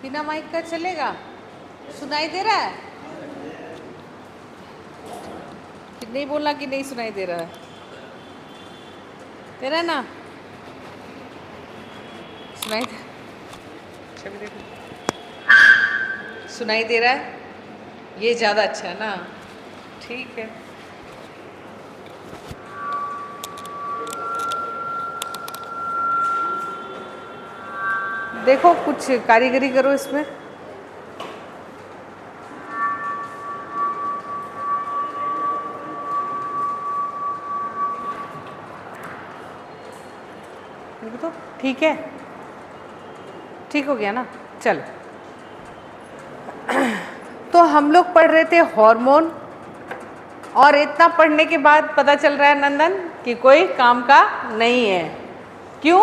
बिना माइक का चलेगा? सुनाई दे रहा है कि नहीं? बोलना कि नहीं सुनाई दे रहा है? दे रहा है ना? सुनाई दे, सुनाई दे रहा है? ये ज़्यादा अच्छा है ना? ठीक है। देखो कुछ कारीगरी करो इसमें। देखो तो ठीक है, ठीक हो गया ना? चलो, तो हम लोग पढ़ रहे थे हार्मोन, और इतना पढ़ने के बाद पता चल रहा है नंदन कि कोई काम का नहीं है। क्यों?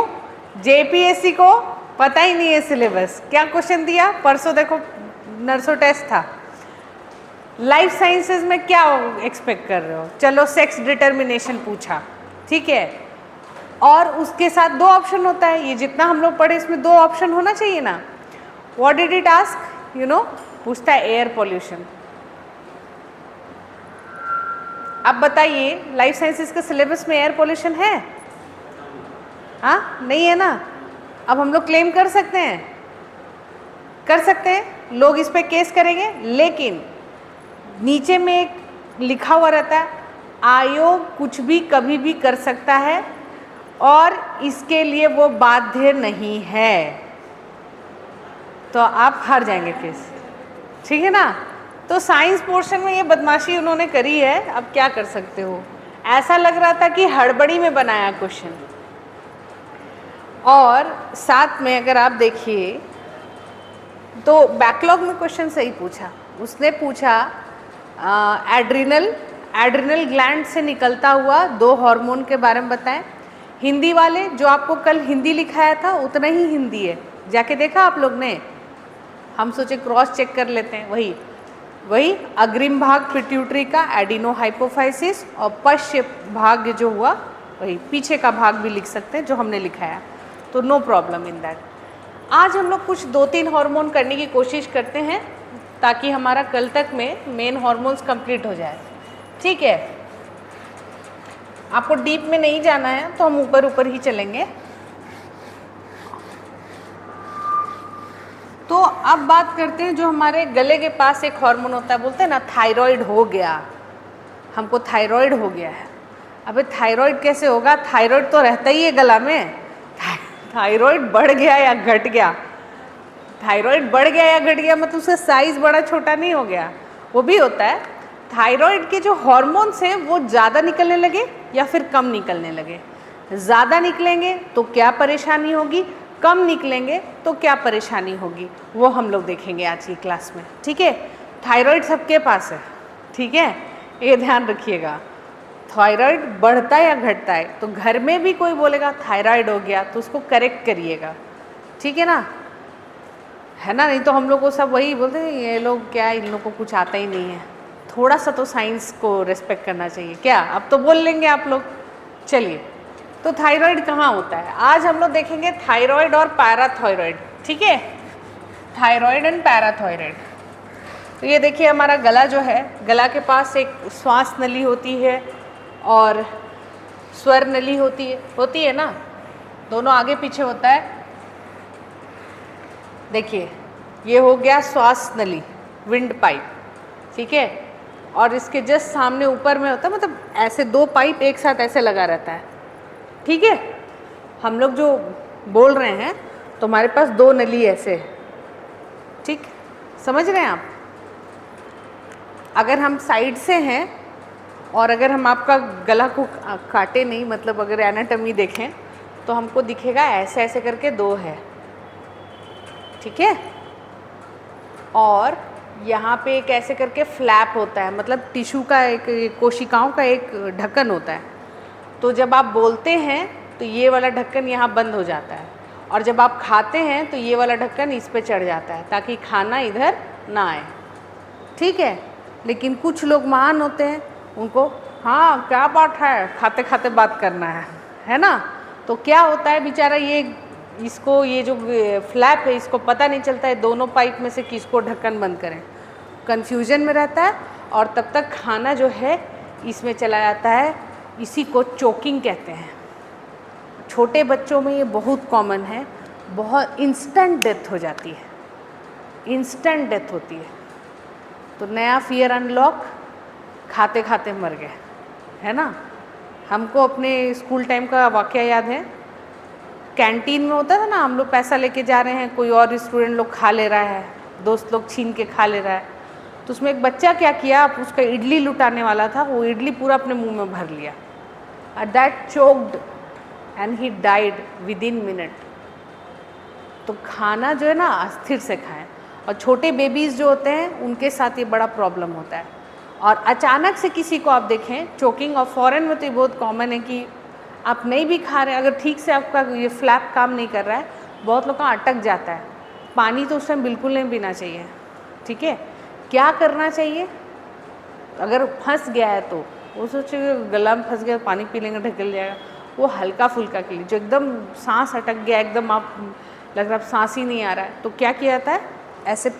जेपीएससी को पता ही नहीं है सिलेबस। क्या क्वेश्चन दिया परसों? देखो नर्सो टेस्ट था। लाइफ साइंसेज में क्या एक्सपेक्ट कर रहे हो? चलो सेक्स डिटर्मिनेशन पूछा, ठीक है, और उसके साथ दो ऑप्शन होता है। ये जितना हम लोग पढ़े इसमें दो ऑप्शन होना चाहिए ना। What did it ask? You know, पूछता है एयर पॉल्यूशन। अब बताइए, लाइफ साइंसेज के सिलेबस में एयर पॉल्यूशन है? हाँ, नहीं है ना? अब हम लोग क्लेम कर सकते हैं? कर सकते हैं, लोग इस पे केस करेंगे, लेकिन नीचे में एक लिखा हुआ रहता है, आयोग कुछ भी कभी भी कर सकता है और इसके लिए वो बाध्य नहीं है। तो आप हार जाएंगे केस, ठीक है ना? तो साइंस पोर्शन में ये बदमाशी उन्होंने करी है। अब क्या कर सकते हो? ऐसा लग रहा था कि हड़बड़ी में बनाया क्वेश्चन। और साथ में अगर आप देखिए तो बैकलॉग में क्वेश्चन सही पूछा। उसने पूछा एड्रिनल ग्लैंड से निकलता हुआ दो हार्मोन के बारे में बताएं। हिंदी वाले, जो आपको कल हिंदी लिखाया था उतना ही हिंदी है, जाके देखा आप लोग ने? हम सोचे क्रॉस चेक कर लेते हैं। वही अग्रिम भाग पिट्यूटरी का एडिनो हाइपोफाइसिस, और पश्च भाग जो हुआ वही पीछे का भाग भी लिख सकते हैं जो हमने लिखाया। तो नो प्रॉब्लम इन दैट। आज हम लोग कुछ 2-3 हार्मोन करने की कोशिश करते हैं ताकि हमारा कल तक में मेन हार्मोन्स कंप्लीट हो जाए, ठीक है? आपको डीप में नहीं जाना है तो हम ऊपर ऊपर ही चलेंगे। तो अब बात करते हैं जो हमारे गले के पास एक हार्मोन होता है, बोलते हैं ना थायराइड हो गया, हमको थायराइड हो गया है। अबे थायराइड कैसे होगा? थायराइड तो रहता ही है गला में। थायराइड बढ़ गया या घट गया? थायराइड बढ़ गया या घट गया मतलब उसका साइज बड़ा छोटा नहीं हो गया, वो भी होता है। थायराइड के जो हार्मोन्स हैं वो ज़्यादा निकलने लगे या फिर कम निकलने लगे। ज़्यादा निकलेंगे तो क्या परेशानी होगी, कम निकलेंगे तो क्या परेशानी होगी, वो हम लोग देखेंगे आज की क्लास में, ठीक है? थायराइड सबके पास है, ठीक है, ये ध्यान रखिएगा। थायराइड बढ़ता है या घटता है, तो घर में भी कोई बोलेगा थायराइड हो गया तो उसको करेक्ट करिएगा, ठीक है ना? है ना? नहीं तो हम लोग को सब वही बोलते हैं, ये लोग क्या, इन लोग को कुछ आता ही नहीं है। थोड़ा सा तो साइंस को रेस्पेक्ट करना चाहिए क्या? अब तो बोल लेंगे आप लोग। चलिए, तो थायराइड कहाँ होता है आज हम लोग देखेंगे, थायराइड और पैराथायराइड, ठीक है? Thyroid and parathyroid. तो ये देखिए हमारा गला जो है, गला के पास एक श्वास नली होती है और स्वर नली होती है ना, दोनों आगे पीछे होता है। देखिए ये हो गया श्वास नली, विंड पाइप, ठीक है, और इसके जस्ट सामने ऊपर में होता है, मतलब ऐसे दो पाइप एक साथ ऐसे लगा रहता है, ठीक है? हम लोग जो बोल रहे हैं तो हमारे पास दो नली ऐसे, ठीक, समझ रहे हैं आप? अगर हम साइड से हैं और अगर हम आपका गला को काटे नहीं, मतलब अगर एनाटॉमी देखें तो हमको दिखेगा ऐसे ऐसे करके दो है, ठीक है? और यहाँ पे एक ऐसे करके फ्लैप होता है, मतलब टिश्यू का एक, कोशिकाओं का एक ढक्कन होता है। तो जब आप बोलते हैं तो ये वाला ढक्कन यहाँ बंद हो जाता है, और जब आप खाते हैं तो ये वाला ढक्कन इस पे चढ़ जाता है ताकि खाना इधर ना आए, ठीक है? लेकिन कुछ लोग महान होते हैं, उनको हाँ क्या बात है, खाते खाते बात करना है ना? तो क्या होता है, बेचारा ये इसको ये जो फ्लैप है इसको पता नहीं चलता है दोनों पाइप में से किसको ढक्कन बंद करें, कन्फ्यूजन में रहता है और तब तक खाना जो है इसमें चला जाता है। इसी को चोकिंग कहते हैं। छोटे बच्चों में ये बहुत कॉमन है, बहुत इंस्टेंट डेथ हो जाती है, इंस्टेंट डेथ होती है। तो नया फियर अनलॉक, खाते खाते मर गए, है ना। हमको अपने स्कूल टाइम का वाक़या याद है, कैंटीन में होता था ना, हम लोग पैसा लेके जा रहे हैं, कोई और स्टूडेंट लोग खा ले रहा है, दोस्त लोग छीन के खा ले रहा है, तो उसमें एक बच्चा क्या किया, उसका इडली लुटाने वाला था, वो इडली पूरा अपने मुंह में भर लिया, and that choked and he died with in minute. तो खाना जो है ना अस्थिर से खाएं, और छोटे बेबीज़ जो होते हैं उनके साथ ये बड़ा प्रॉब्लम होता है। और अचानक से किसी को आप देखें चोकिंग, और फॉरेन में तो ये बहुत कॉमन है कि आप नहीं भी खा रहे, अगर ठीक से आपका ये फ्लैप काम नहीं कर रहा है, बहुत लोग का अटक जाता है। पानी तो उस टाइम बिल्कुल नहीं पीना चाहिए, ठीक है। क्या करना चाहिए, अगर फंस गया है तो वो सोचे गला में फंस गया, पानी पी लेंगे ढकेल जाएगा, वो हल्का फुल्का के लिए। जो एकदम सांस अटक गया, एकदम आप लग रहा है सांस ही नहीं आ रहा है, तो क्या किया जाता है, ऐसे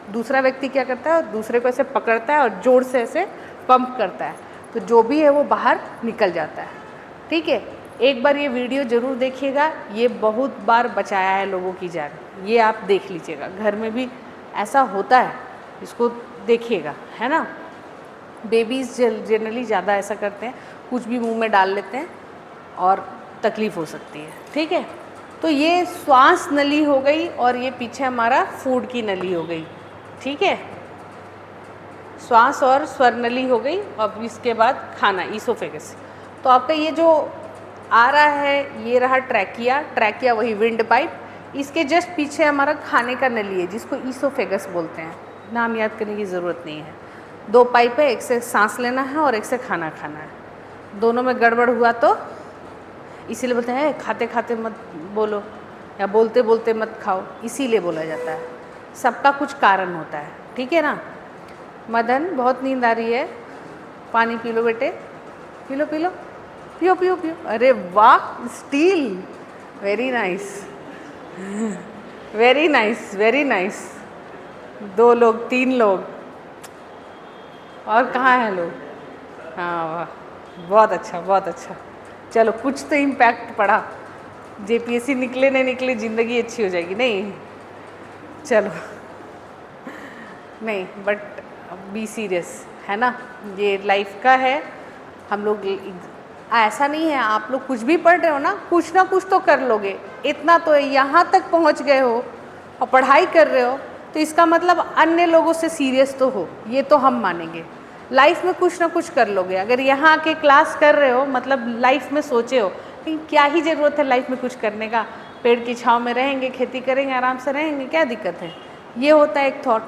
दूसरा व्यक्ति क्या करता है, दूसरे को ऐसे पकड़ता है और जोर से ऐसे पंप करता है, तो जो भी है वो बाहर निकल जाता है, ठीक है। एक बार ये वीडियो ज़रूर देखिएगा, ये बहुत बार बचाया है लोगों की जान, ये आप देख लीजिएगा, घर में भी ऐसा होता है, इसको देखिएगा, है ना। बेबीज़ जनरली ज़्यादा ऐसा करते हैं, कुछ भी मुंह में डाल लेते हैं और तकलीफ़ हो सकती है, ठीक है। तो ये श्वास नली हो गई और ये पीछे हमारा फूड की नली हो गई, ठीक है। श्वास और स्वर नली हो गई, अब इसके बाद खाना, ईसोफेगस। तो आपका ये जो आ रहा है ये रहा ट्रैकिया, ट्रैकिया वही विंड पाइप, इसके जस्ट पीछे हमारा खाने का नली है जिसको ईसोफेगस बोलते हैं, नाम याद करने की ज़रूरत नहीं है। दो पाइप है, एक से सांस लेना है और एक से खाना खाना है। दोनों में गड़बड़ हुआ तो इसीलिए बोलते हैं खाते खाते मत बोलो या बोलते बोलते मत खाओ, इसीलिए बोला जाता है। सबका कुछ कारण होता है, ठीक है ना। मदन बहुत नींद आ रही है, पानी पी लो बेटे, पी लो पी लो, पियो पियो पियो। अरे वाह, steel, very nice very nice very nice. 2 लोग 3 लोग और कहाँ हैं लोग, हाँ वाह, बहुत अच्छा बहुत अच्छा। चलो कुछ तो इम्पैक्ट पड़ा, जेपीएससी निकले नहीं निकले ज़िंदगी अच्छी हो जाएगी, नहीं चलो नहीं, बट बी सीरियस, है ना, ये लाइफ का है। हम लोग ऐसा नहीं है, आप लोग कुछ भी पढ़ रहे हो ना कुछ तो कर लोगे, इतना तो यहाँ तक पहुँच गए हो और पढ़ाई कर रहे हो, तो इसका मतलब अन्य लोगों से सीरियस तो हो, ये तो हम मानेंगे। लाइफ में कुछ ना कुछ कर लोगे, अगर यहाँ आके क्लास कर रहे हो मतलब लाइफ में सोचे हो, लेकिन क्या ही ज़रूरत है लाइफ में कुछ करने का, पेड़ की छाँव में रहेंगे, खेती करेंगे, आराम से रहेंगे, क्या दिक्कत है। ये होता है एक थॉट,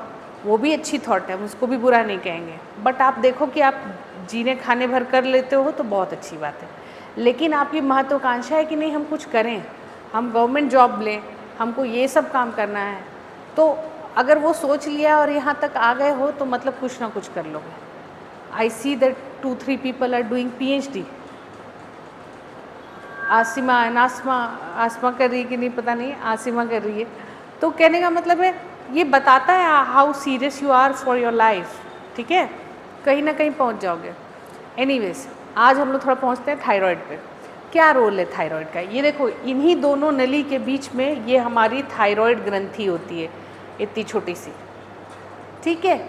वो भी अच्छी थॉट है, हम उसको भी बुरा नहीं कहेंगे, बट आप देखो कि आप जीने खाने भर कर लेते हो तो बहुत अच्छी बात है। लेकिन आपकी महत्वाकांक्षा है कि नहीं हम कुछ करें, हम गवर्नमेंट जॉब लें, हमको ये सब काम करना है, तो अगर वो सोच लिया और यहाँ तक आ गए हो तो मतलब कुछ ना कुछ कर लोगे। I see that 2-3 people are doing PhD। Asma कर रही है कि नहीं पता नहीं, आसिमा कर रही है। तो कहने का मतलब है ये बताता है how serious you are for your life, ठीक है, कहीं ना कहीं पहुंच जाओगे। एनीवेज, आज हम लोग थोड़ा पहुंचते हैं थायराइड पे। क्या रोल है थायराइड का, ये देखो इन्हीं दोनों नली के बीच में ये हमारी थायराइड ग्रंथि होती है, इतनी छोटी सी, ठीक है।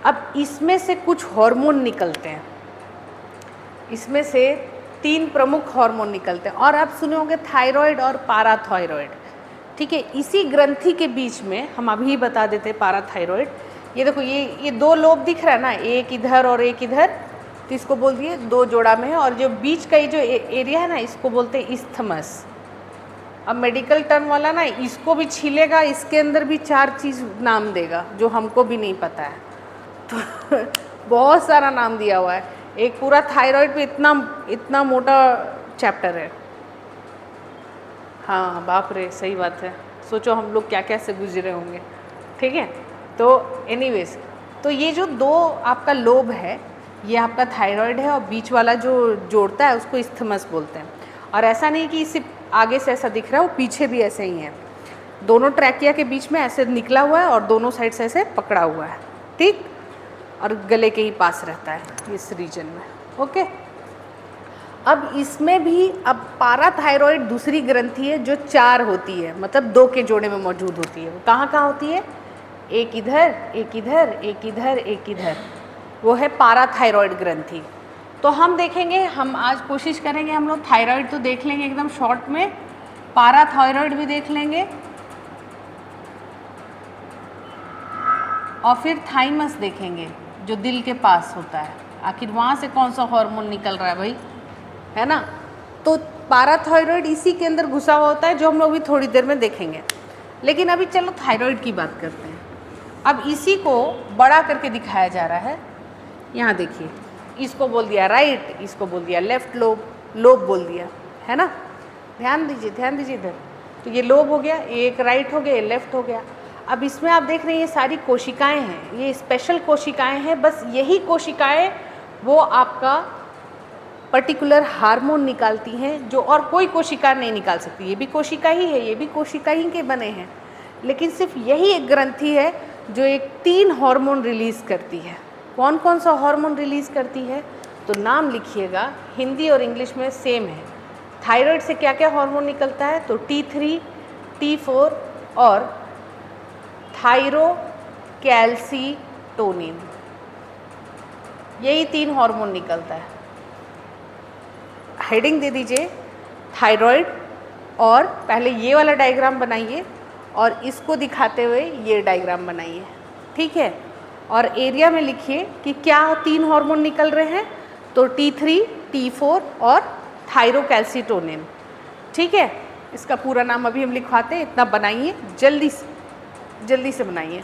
अब इसमें से कुछ हार्मोन निकलते हैं, इसमें से 3 प्रमुख हार्मोन निकलते हैं, और आप सुने होंगे थायराइड और पाराथायराइड, ठीक है। इसी ग्रंथि के बीच में हम अभी बता देते हैं पाराथायराइड। ये देखो ये 2 लोब दिख रहा है ना, एक इधर और एक इधर, तो इसको बोल दिए 2 जोड़ा में है, और जो बीच का ये जो एरिया है ना इसको बोलते हैं इस्थमस। अब मेडिकल टर्म वाला ना इसको भी छीलेगा, इसके अंदर भी 4 चीज़ नाम देगा जो हमको भी नहीं पता है, तो बहुत सारा नाम दिया हुआ है। एक पूरा थायराइड पे इतना मोटा चैप्टर है, हाँ बाप रे, सही बात है, सोचो हम लोग क्या क्या से गुजरे होंगे, ठीक है। तो एनीवेज, तो ये जो 2 आपका लोब है ये आपका थायराइड है, और बीच वाला जो जोड़ता है उसको इस्थमस बोलते हैं। और ऐसा नहीं कि सिर्फ आगे से ऐसा दिख रहा है, वो पीछे भी ऐसे ही है। दोनों ट्रैकिया के बीच में ऐसे निकला हुआ है और दोनों साइड से ऐसे पकड़ा हुआ है, ठीक, और गले के ही पास रहता है इस रीजन में। ओके, अब इसमें भी अब पाराथायरॉइड दूसरी ग्रंथि है जो 4 होती है, मतलब 2 के जोड़े में मौजूद होती है। वो कहाँ कहाँ होती है? एक इधर, एक इधर, एक इधर, एक इधर, वो है पाराथायरॉइड ग्रंथि। तो हम देखेंगे, हम आज कोशिश करेंगे, हम लोग थायराइड तो देख लेंगे एकदम शॉर्ट में, पाराथायरॉइड भी देख लेंगे और फिर थाइमस देखेंगे जो दिल के पास होता है। आखिर वहाँ से कौन सा हार्मोन निकल रहा है भाई, है ना। तो पाराथायरॉइड इसी के अंदर घुसा हुआ होता है, जो हम लोग भी थोड़ी देर में देखेंगे। लेकिन अभी चलो थायराइड की बात करते हैं। अब इसी को बड़ा करके दिखाया जा रहा है। यहाँ देखिए, इसको बोल दिया राइट, इसको बोल दिया लेफ्ट लोब, लोब बोल दिया, है ना। ध्यान दीजिए, ध्यान दीजिए इधर। तो ये लोब हो गया, एक राइट हो गया, ये लेफ्ट हो गया। अब इसमें आप देख रहे हैं ये सारी कोशिकाएं हैं, ये स्पेशल कोशिकाएं हैं। बस यही कोशिकाएं वो आपका पर्टिकुलर हार्मोन निकालती हैं, जो और कोई कोशिका नहीं निकाल सकती। ये भी कोशिका ही है, ये भी कोशिका ही के बने हैं, लेकिन सिर्फ यही एक ग्रंथि है जो एक 3 हार्मोन रिलीज़ करती है। कौन कौन सा हार्मोन रिलीज़ करती है? तो नाम लिखिएगा, हिंदी और इंग्लिश में सेम है। थायराइड से क्या क्या हार्मोन निकलता है? तो T3, T4 और थायरोकैल्सीटोनिन, यही 3 हार्मोन निकलता है। हेडिंग दे दीजिए थायराइड, और पहले ये वाला डायग्राम बनाइए और इसको दिखाते हुए ये डायग्राम बनाइए, ठीक है। और एरिया में लिखिए कि क्या 3 हार्मोन निकल रहे हैं। तो T3, T4 और थायरोकैल्सीटोनिन, ठीक है। इसका पूरा नाम अभी हम लिखवाते हैं, इतना बनाइए, जल्दी से बनाइए।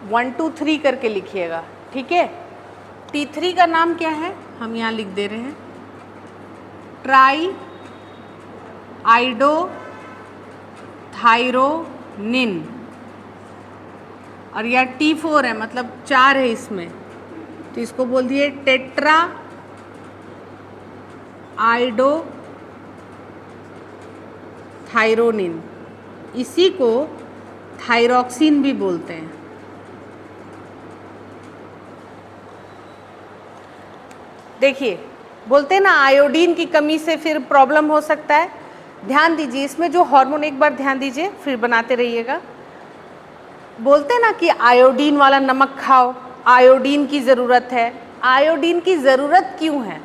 वन टू थ्री करके लिखिएगा, ठीक है। T3 का नाम क्या है? हम यहाँ लिख दे रहे हैं ट्राई आइडो थायरोनिन, और यह T4 है, मतलब 4 है इसमें, तो इसको बोल दिए टेट्रा आइडो थायरोनिन। इसी को थायरॉक्सिन भी बोलते हैं। देखिए, बोलते हैं ना आयोडीन की कमी से फिर प्रॉब्लम हो सकता है। ध्यान दीजिए, इसमें जो हार्मोन, एक बार ध्यान दीजिए फिर बनाते रहिएगा। बोलते हैं ना कि आयोडीन वाला नमक खाओ, आयोडीन की ज़रूरत है। आयोडीन की ज़रूरत क्यों है?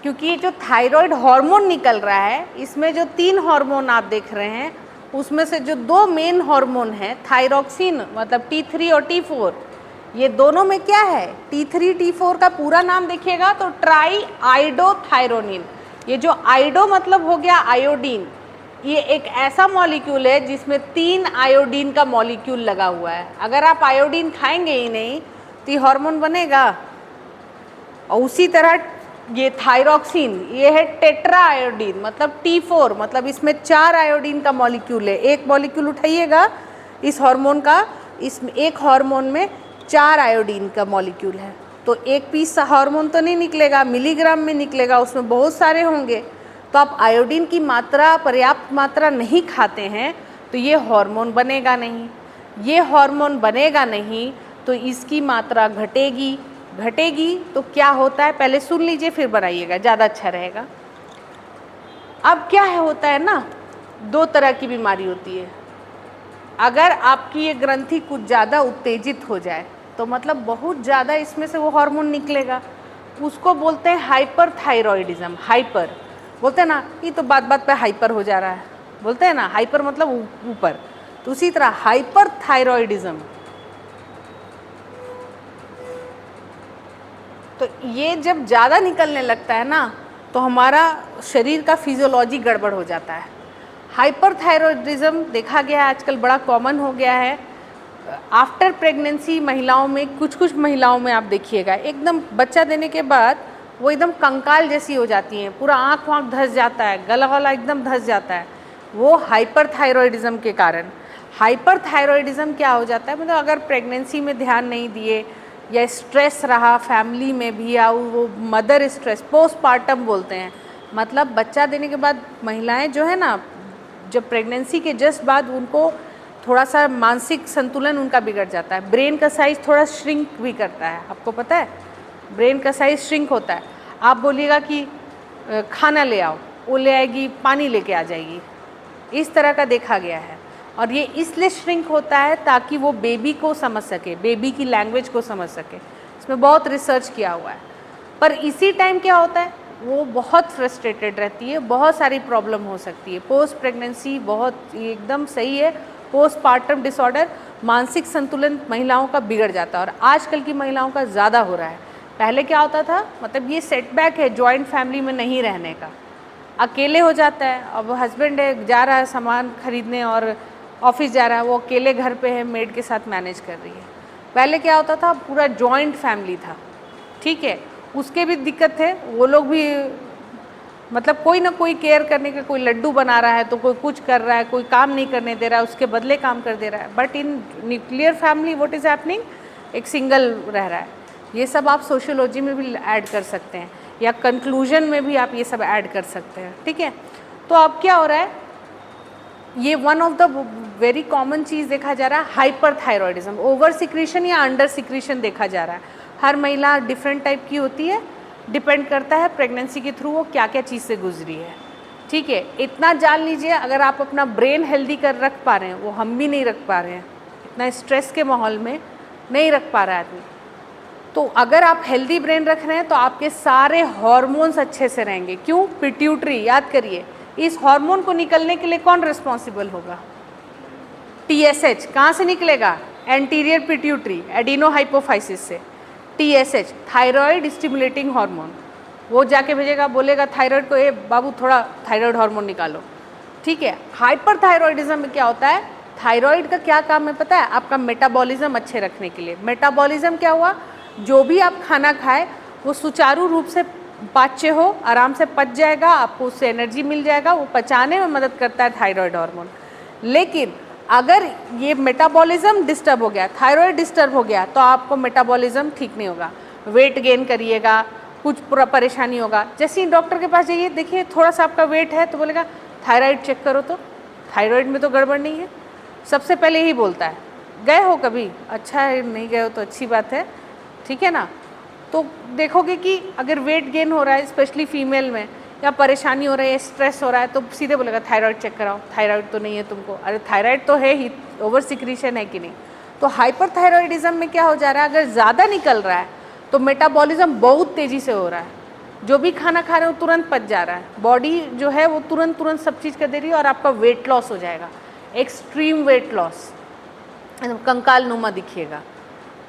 क्योंकि ये जो थायराइड हार्मोन निकल रहा है, इसमें जो 3 हार्मोन आप देख रहे हैं, उसमें से जो 2 मेन हार्मोन हैं, थायरॉक्सिन मतलब T3 और T4, ये दोनों में क्या है? T3 T4 का पूरा नाम देखिएगा तो ट्राई आइडो थायरोनिन। ये जो आइडो मतलब हो गया आयोडीन, ये एक ऐसा मॉलिक्यूल है जिसमें 3 आयोडीन का मॉलिक्यूल लगा हुआ है। अगर आप आयोडीन खाएंगे ही नहीं तो ये हार्मोन बनेगा। और उसी तरह ये थायरॉक्सिन, ये है टेट्रा आयोडीन मतलब T4, मतलब इसमें 4 आयोडीन का मॉलिक्यूल है। एक मॉलिक्यूल उठाइएगा इस हार्मोन का, इसमें एक हार्मोन में 4 आयोडीन का मॉलिक्यूल है। तो एक पीस हार्मोन तो नहीं निकलेगा, मिलीग्राम में निकलेगा, उसमें बहुत सारे होंगे। तो आप आयोडीन की मात्रा, पर्याप्त मात्रा नहीं खाते हैं तो ये हार्मोन बनेगा नहीं। ये हार्मोन बनेगा नहीं तो इसकी मात्रा घटेगी, घटेगी तो क्या होता है पहले सुन लीजिए, फिर बनाइएगा, ज़्यादा अच्छा रहेगा। अब क्या है होता है ना, दो तरह की बीमारी होती है। अगर आपकी ये ग्रंथि कुछ ज़्यादा उत्तेजित हो जाए तो मतलब बहुत ज़्यादा इसमें से वो हार्मोन निकलेगा, उसको बोलते हैं हाइपरथायरॉयडिज्म। हाइपर बोलते हैं ना, ये तो बात बात पे हाइपर हो जा रहा है, बोलते हैं ना हाइपर मतलब ऊपर, तो उसी तरह हाइपरथायरॉयडिज्म। तो ये जब ज़्यादा निकलने लगता है ना तो हमारा शरीर का फिजियोलॉजी गड़बड़ हो जाता है। हाइपरथायरॉयडिज्म देखा गया है आजकल, बड़ा कॉमन हो गया है आफ्टर प्रेगनेंसी महिलाओं में। कुछ कुछ महिलाओं में आप देखिएगा एकदम बच्चा देने के बाद वो एकदम कंकाल जैसी हो जाती हैं, पूरा आँख वाँख धंस जाता है, गला वाला एकदम धंस जाता है, वो हाइपरथायरॉयडिज्म के कारण। हाइपरथायरॉयडिज्म क्या हो जाता है, मतलब अगर प्रेगनेंसी में ध्यान नहीं दिए या स्ट्रेस रहा फैमिली में भी, या वो मदर स्ट्रेस, पोस्टपार्टम बोलते हैं, मतलब बच्चा देने के बाद महिलाएं जो है ना, जब प्रेगनेंसी के जस्ट बाद उनको थोड़ा सा मानसिक संतुलन उनका बिगड़ जाता है। ब्रेन का साइज़ थोड़ा श्रिंक भी करता है, आपको पता है ब्रेन का साइज़ श्रिंक होता है। आप बोलिएगा कि खाना ले आओ, वो ले आएगी, पानी लेके आ जाएगी, इस तरह का देखा गया है। और ये इसलिए श्रिंक होता है ताकि वो बेबी को समझ सके, बेबी की लैंग्वेज को समझ सके। इसमें बहुत रिसर्च किया हुआ है। पर इसी टाइम क्या होता है, वो बहुत फ्रस्ट्रेटेड रहती है, बहुत सारी प्रॉब्लम हो सकती है। पोस्ट प्रेगनेंसी बहुत एकदम सही है, पोस्टपार्टम डिसऑर्डर, मानसिक संतुलन महिलाओं का बिगड़ जाता है और आजकल की महिलाओं का ज़्यादा हो रहा है। पहले क्या होता था, मतलब ये सेटबैक है जॉइंट फैमिली में नहीं रहने का, अकेले हो जाता है। अब हस्बैंड है, जा रहा है सामान खरीदने और ऑफिस जा रहा है, वो अकेले घर पे है, मेड के साथ मैनेज कर रही है। पहले क्या होता था, पूरा जॉइंट फैमिली था, ठीक है, उसके भी दिक्कत थे, वो लोग भी मतलब कोई ना कोई केयर करने का, कोई लड्डू बना रहा है तो कोई कुछ कर रहा है, कोई काम नहीं करने दे रहा है, उसके बदले काम कर दे रहा है। But in nuclear family what is happening, एक सिंगल रह रहा है। ये सब आप सोशियोलॉजी में भी ऐड कर सकते हैं या कंक्लूजन में भी आप ये सब ऐड कर सकते हैं, ठीक है। तो अब क्या हो रहा है, ये one of the very common चीज़ देखा जा रहा है, हाइपरथायरॉयडिज्म। ओवर सिक्रीशन या अंडर सिक्रीशन देखा जा रहा है। हर महिला डिफरेंट टाइप की होती है, डिपेंड करता है प्रेगनेंसी के थ्रू वो क्या क्या चीज़ से गुजरी है, ठीक है। इतना जान लीजिए, अगर आप अपना ब्रेन हेल्दी कर रख पा रहे हैं, वो हम भी नहीं रख पा रहे हैं, इतना स्ट्रेस के माहौल में नहीं रख पा रहा है आदमी, तो अगर आप हेल्दी ब्रेन रख रहे हैं तो आपके सारे हार्मोन्स अच्छे से रहेंगे। क्यों, पिट्यूटरी, याद करिए, इस हार्मोन को निकलने के लिए कौन रिस्पॉन्सिबल होगा, TSH। कहाँ से निकलेगा, एंटीरियर पिट्यूटरी, एडिनो हाइपोफाइसिस से। TSH थायराइड स्टिमुलेटिंग हार्मोन, वो जाके भेजेगा, बोलेगा थायराइड को, ए बाबू थोड़ा थायराइड हार्मोन निकालो, ठीक है। हाइपरथायरॉयडिज्म में क्या होता है, थायराइड का क्या काम है पता है, आपका मेटाबॉलिज्म अच्छे रखने के लिए। मेटाबॉलिज्म क्या हुआ, जो भी आप खाना खाए वो सुचारू रूप से पाच्य हो, आराम से पच जाएगा, आपको उससे एनर्जी मिल जाएगा, वो पचाने में मदद करता है थायराइड हार्मोन। लेकिन अगर ये मेटाबॉलिज्म डिस्टर्ब हो गया, थायराइड डिस्टर्ब हो गया, तो आपको मेटाबॉलिज्म ठीक नहीं होगा, वेट गेन करिएगा, कुछ पूरा परेशानी होगा। जैसे ही डॉक्टर के पास जाइए, देखिए थोड़ा सा आपका वेट है तो बोलेगा थायराइड चेक करो, तो थायराइड में तो गड़बड़ नहीं है, सबसे पहले यही बोलता है। गए हो कभी, अच्छा है, नहीं गए हो तो अच्छी बात है, ठीक है ना। तो देखोगे कि अगर वेट गेन हो रहा है स्पेशली फीमेल में, या परेशानी हो रही है, स्ट्रेस हो रहा है, तो सीधे बोलेगा थायराइड चेक कराओ, थायराइड तो नहीं है तुमको। अरे थायराइड तो है ही, ओवर सिक्रीशन है कि नहीं। तो हाइपरथायरॉयडिज्म में क्या हो जा रहा है, अगर ज़्यादा निकल रहा है तो मेटाबॉलिज्म बहुत तेज़ी से हो रहा है, जो भी खाना खा रहे हो तुरंत पच जा रहा है, बॉडी जो है वो तुरंत सब चीज़ कर दे रही है, और आपका वेट लॉस हो जाएगा, एक्सट्रीम वेट लॉस, कंकाल नुमा दिखिएगा,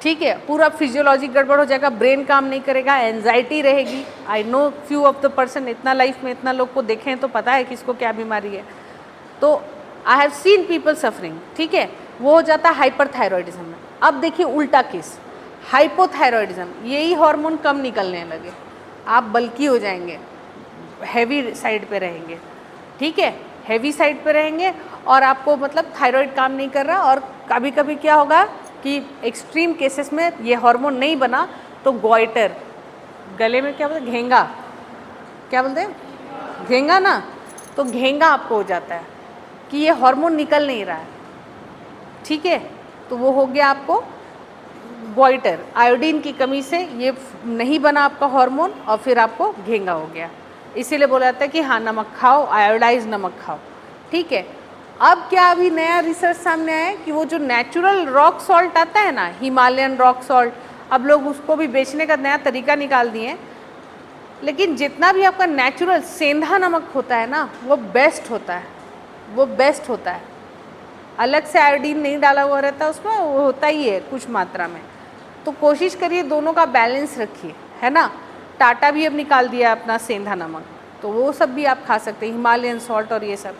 ठीक है। पूरा फिजियोलॉजी गड़बड़ हो जाएगा, ब्रेन काम नहीं करेगा, एंजाइटी रहेगी। I know few of the person, इतना लाइफ में इतना लोग को देखें तो पता है किसको क्या बीमारी है। तो I have seen people suffering, ठीक है, वो हो जाता है हाइपरथायरॉयडिज्म में। अब देखिए उल्टा केस, हाइपोथायरॉयडिज्म, यही हार्मोन कम निकलने लगे, आप बल्की हो जाएंगे, हैवी साइड पे रहेंगे, ठीक है, हैवी साइड पे रहेंगे, और आपको मतलब थायराइड काम नहीं कर रहा। और कभी कभी क्या होगा कि एक्सट्रीम केसेस में ये हार्मोन नहीं बना तो गॉइटर, गले में क्या बोलते हैं, घेंगा, क्या बोलते हैं, घेंगा ना, तो घेंगा आपको हो जाता है कि ये हार्मोन निकल नहीं रहा है, ठीक है। तो वो हो गया आपको गोइटर, आयोडीन की कमी से ये नहीं बना आपका हार्मोन और फिर आपको घेंगा हो गया। इसीलिए बोला जाता है कि हाँ नमक खाओ, आयोडाइज नमक खाओ, ठीक है। अब क्या अभी नया रिसर्च सामने आया है कि वो जो नेचुरल रॉक सॉल्ट आता है ना, हिमालयन रॉक सॉल्ट, अब लोग उसको भी बेचने का नया तरीका निकाल दिए हैं। लेकिन जितना भी आपका नेचुरल सेंधा नमक होता है ना, वो बेस्ट होता है, वो बेस्ट होता है। अलग से आयोडीन नहीं डाला हुआ रहता उसमें, वो होता ही है कुछ मात्रा में। तो कोशिश करिए दोनों का बैलेंस रखिए, है ना। टाटा भी अब निकाल दिया अपना सेंधा नमक, तो वो सब भी आप खा सकते हैं, हिमालयन सॉल्ट और ये सब,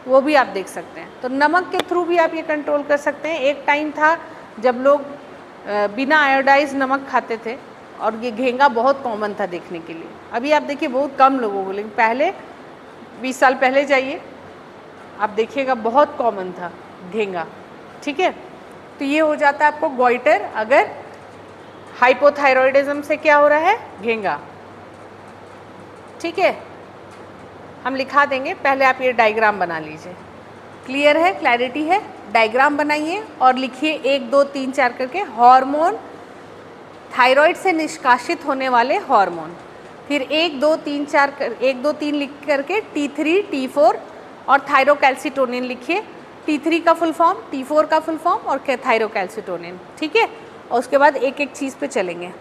वो भी आप देख सकते हैं। तो नमक के थ्रू भी आप ये कंट्रोल कर सकते हैं। एक टाइम था जब लोग बिना आयोडाइज नमक खाते थे और ये घेंगा बहुत कॉमन था देखने के लिए। अभी आप देखिए बहुत कम लोगों को, लेकिन पहले 20 साल पहले जाइए आप देखिएगा बहुत कॉमन था घेंगा, ठीक है। तो ये हो जाता है आपको गोइटर, अगर हाइपोथायरॉयडिज्म से क्या हो रहा है, घेंगा, ठीक है। हम लिखा देंगे, पहले आप ये डायग्राम बना लीजिए। क्लियर है, क्लैरिटी है। डायग्राम बनाइए और लिखिए 1 2 3 4 करके हार्मोन, थायराइड से निष्कासित होने वाले हार्मोन। फिर 1 2 3 4 1 2 3 लिख करके T3 T4 और थायरोकैल्सिटोनिन लिखिए। T3 का फुल फॉर्म, T4 का फुल फॉर्म और थायरोकैल्सिटोनिन, ठीक है। और उसके बाद एक एक चीज़ पे चलेंगे।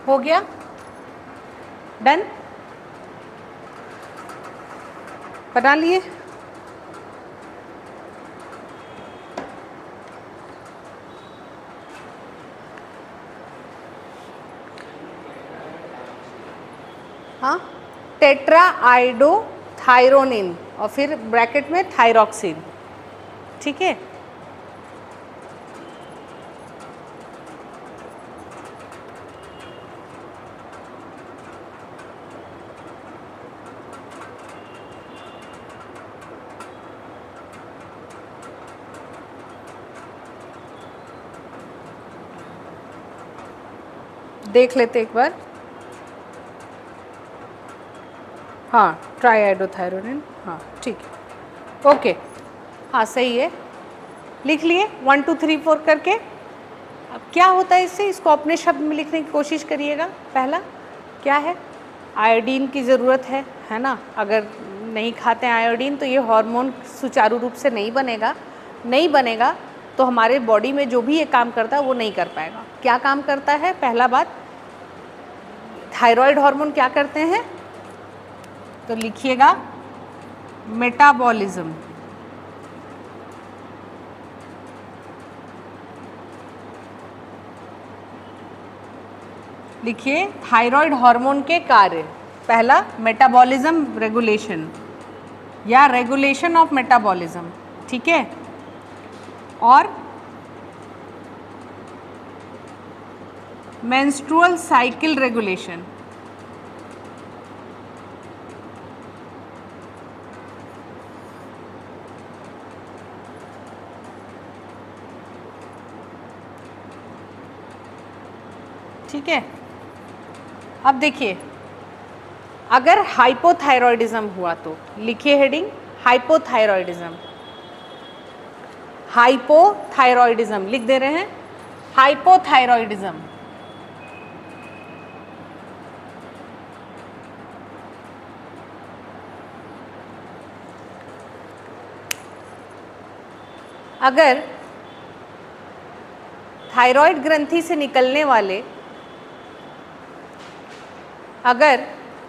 हो गया, डन, बना लिए। हाँ, टेट्रा आइडोथायरोनिन और फिर ब्रैकेट में थायरॉक्सिन, ठीक है। देख लेते एक बार। हाँ, ट्राईआइडोथायरोनिन, हाँ ठीक है, ओके, हाँ सही है, लिख लिए 1 2 3 4 करके। अब क्या होता है इससे, इसको अपने शब्द में लिखने की कोशिश करिएगा। पहला क्या है, आयोडीन की ज़रूरत है ना। अगर नहीं खाते हैं आयोडीन तो ये हार्मोन सुचारू रूप से नहीं बनेगा तो हमारे बॉडी में जो भी ये काम करता है वो नहीं कर पाएगा। क्या काम करता है, पहला बात, थायराइड हार्मोन क्या करते हैं, तो लिखिएगा मेटाबॉलिज्म। लिखिए थायराइड हार्मोन के कार्य, पहला मेटाबॉलिज्म रेगुलेशन या रेगुलेशन ऑफ मेटाबॉलिज्म, ठीक है, और मेंस्ट्रुअल साइकिल रेगुलेशन, ठीक है। अब देखिए अगर हाइपोथायरॉयडिज्म हुआ तो लिखिए हेडिंग हाइपोथायरॉयडिज्म। हाइपोथायरॉयडिज्म लिख दे रहे हैं, हाइपोथायरॉयडिज्म। अगर थायराइड ग्रंथि से निकलने वाले, अगर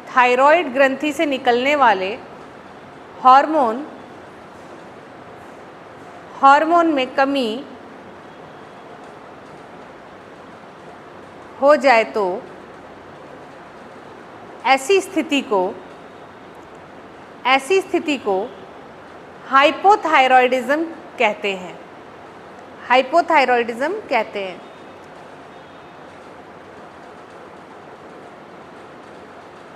थायराइड ग्रंथि से निकलने वाले हार्मोन में कमी हो जाए तो ऐसी स्थिति को हाइपोथायरॉयडिज्म कहते हैं, हाइपोथायरॉयडिज्म कहते हैं।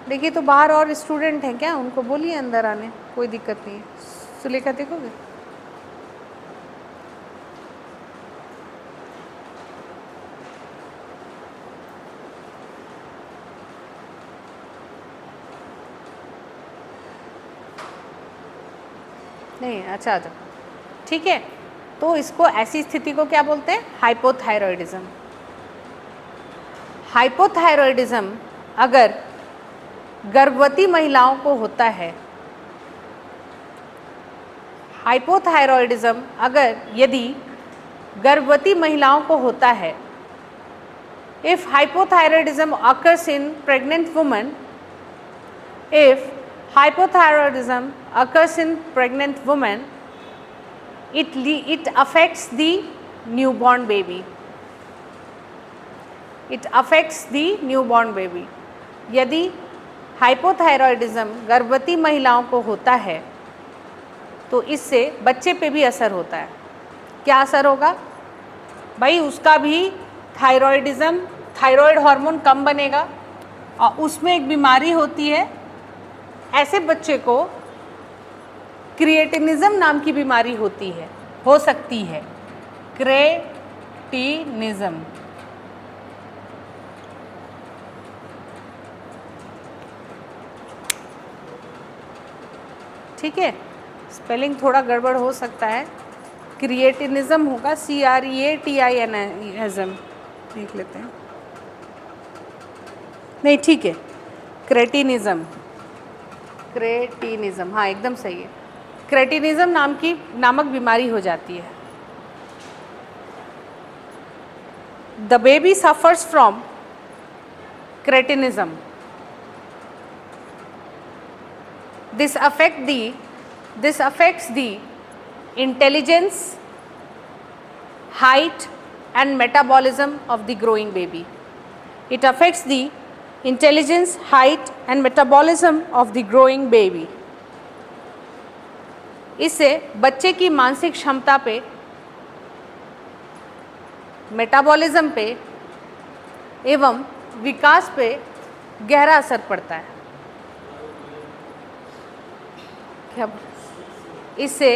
देखिए तो बाहर और स्टूडेंट हैं क्या, उनको बोलिए अंदर आने, कोई दिक्कत नहीं है। सुलेखा देखोगे, नहीं, अच्छा अच्छा, ठीक है। तो इसको, ऐसी स्थिति को क्या बोलते हैं, हाइपोथायरॉयडिज्म। हाइपोथायरॉयडिज्म अगर गर्भवती महिलाओं को होता है, हाइपोथायरॉयडिज्म अगर यदि गर्भवती महिलाओं को होता है, if hypothyroidism occurs in pregnant women, if hypothyroidism occurs in pregnant women, it affects the newborn baby, it affects the newborn baby। यदि हाइपोथायरॉयडिज्म गर्भवती महिलाओं को होता है तो इससे बच्चे पे भी असर होता है। क्या असर होगा भाई, उसका भी थायराइड हार्मोन कम बनेगा और उसमें एक बीमारी होती है, ऐसे बच्चे को क्रिएटिनिज्म नाम की बीमारी होती है, हो सकती है, क्रेटिनिज्म। ठीक है, स्पेलिंग थोड़ा गड़बड़ हो सकता है, क्रिएटिनिज्म होगा, CREATINISM, देख लेते हैं, नहीं ठीक है, क्रेटिनिज्म, हाँ एकदम सही है, क्रेटिनिज्म नामक बीमारी हो जाती है। The baby suffers from cretinism, this affects the intelligence, height and metabolism of the growing baby. It affects the intelligence, height and metabolism of the growing baby. इससे बच्चे की मानसिक क्षमता पे, मेटाबॉलिज्म पे एवं विकास पे गहरा असर पड़ता है। क्या इससे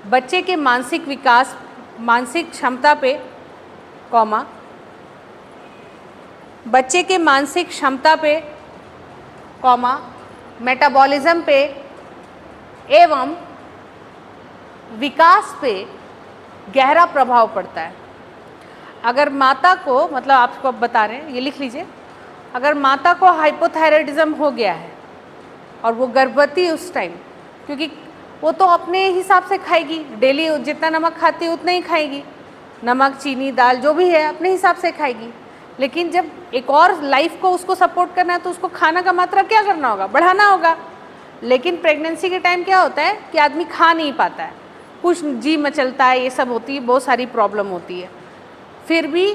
बच्चे के मानसिक विकास, मानसिक क्षमता पे, कॉमा, बच्चे के मानसिक क्षमता पे, कॉमा, मेटाबॉलिज्म पे एवं विकास पे गहरा प्रभाव पड़ता है। अगर माता को, मतलब आपको अब बता रहे हैं, ये लिख लीजिए, अगर माता को हाइपोथायराइडिज्म हो गया है और वो गर्भवती उस टाइम, क्योंकि वो तो अपने हिसाब से खाएगी, डेली जितना नमक खाती है उतना ही खाएगी, नमक, चीनी, दाल जो भी है अपने हिसाब से खाएगी। लेकिन जब एक और लाइफ को उसको सपोर्ट करना है तो उसको खाना का मात्रा क्या करना होगा, बढ़ाना होगा। लेकिन प्रेगनेंसी के टाइम क्या होता है कि आदमी खा नहीं पाता है, कुछ जी मचलता है, ये सब होती है, बहुत सारी प्रॉब्लम होती है। फिर भी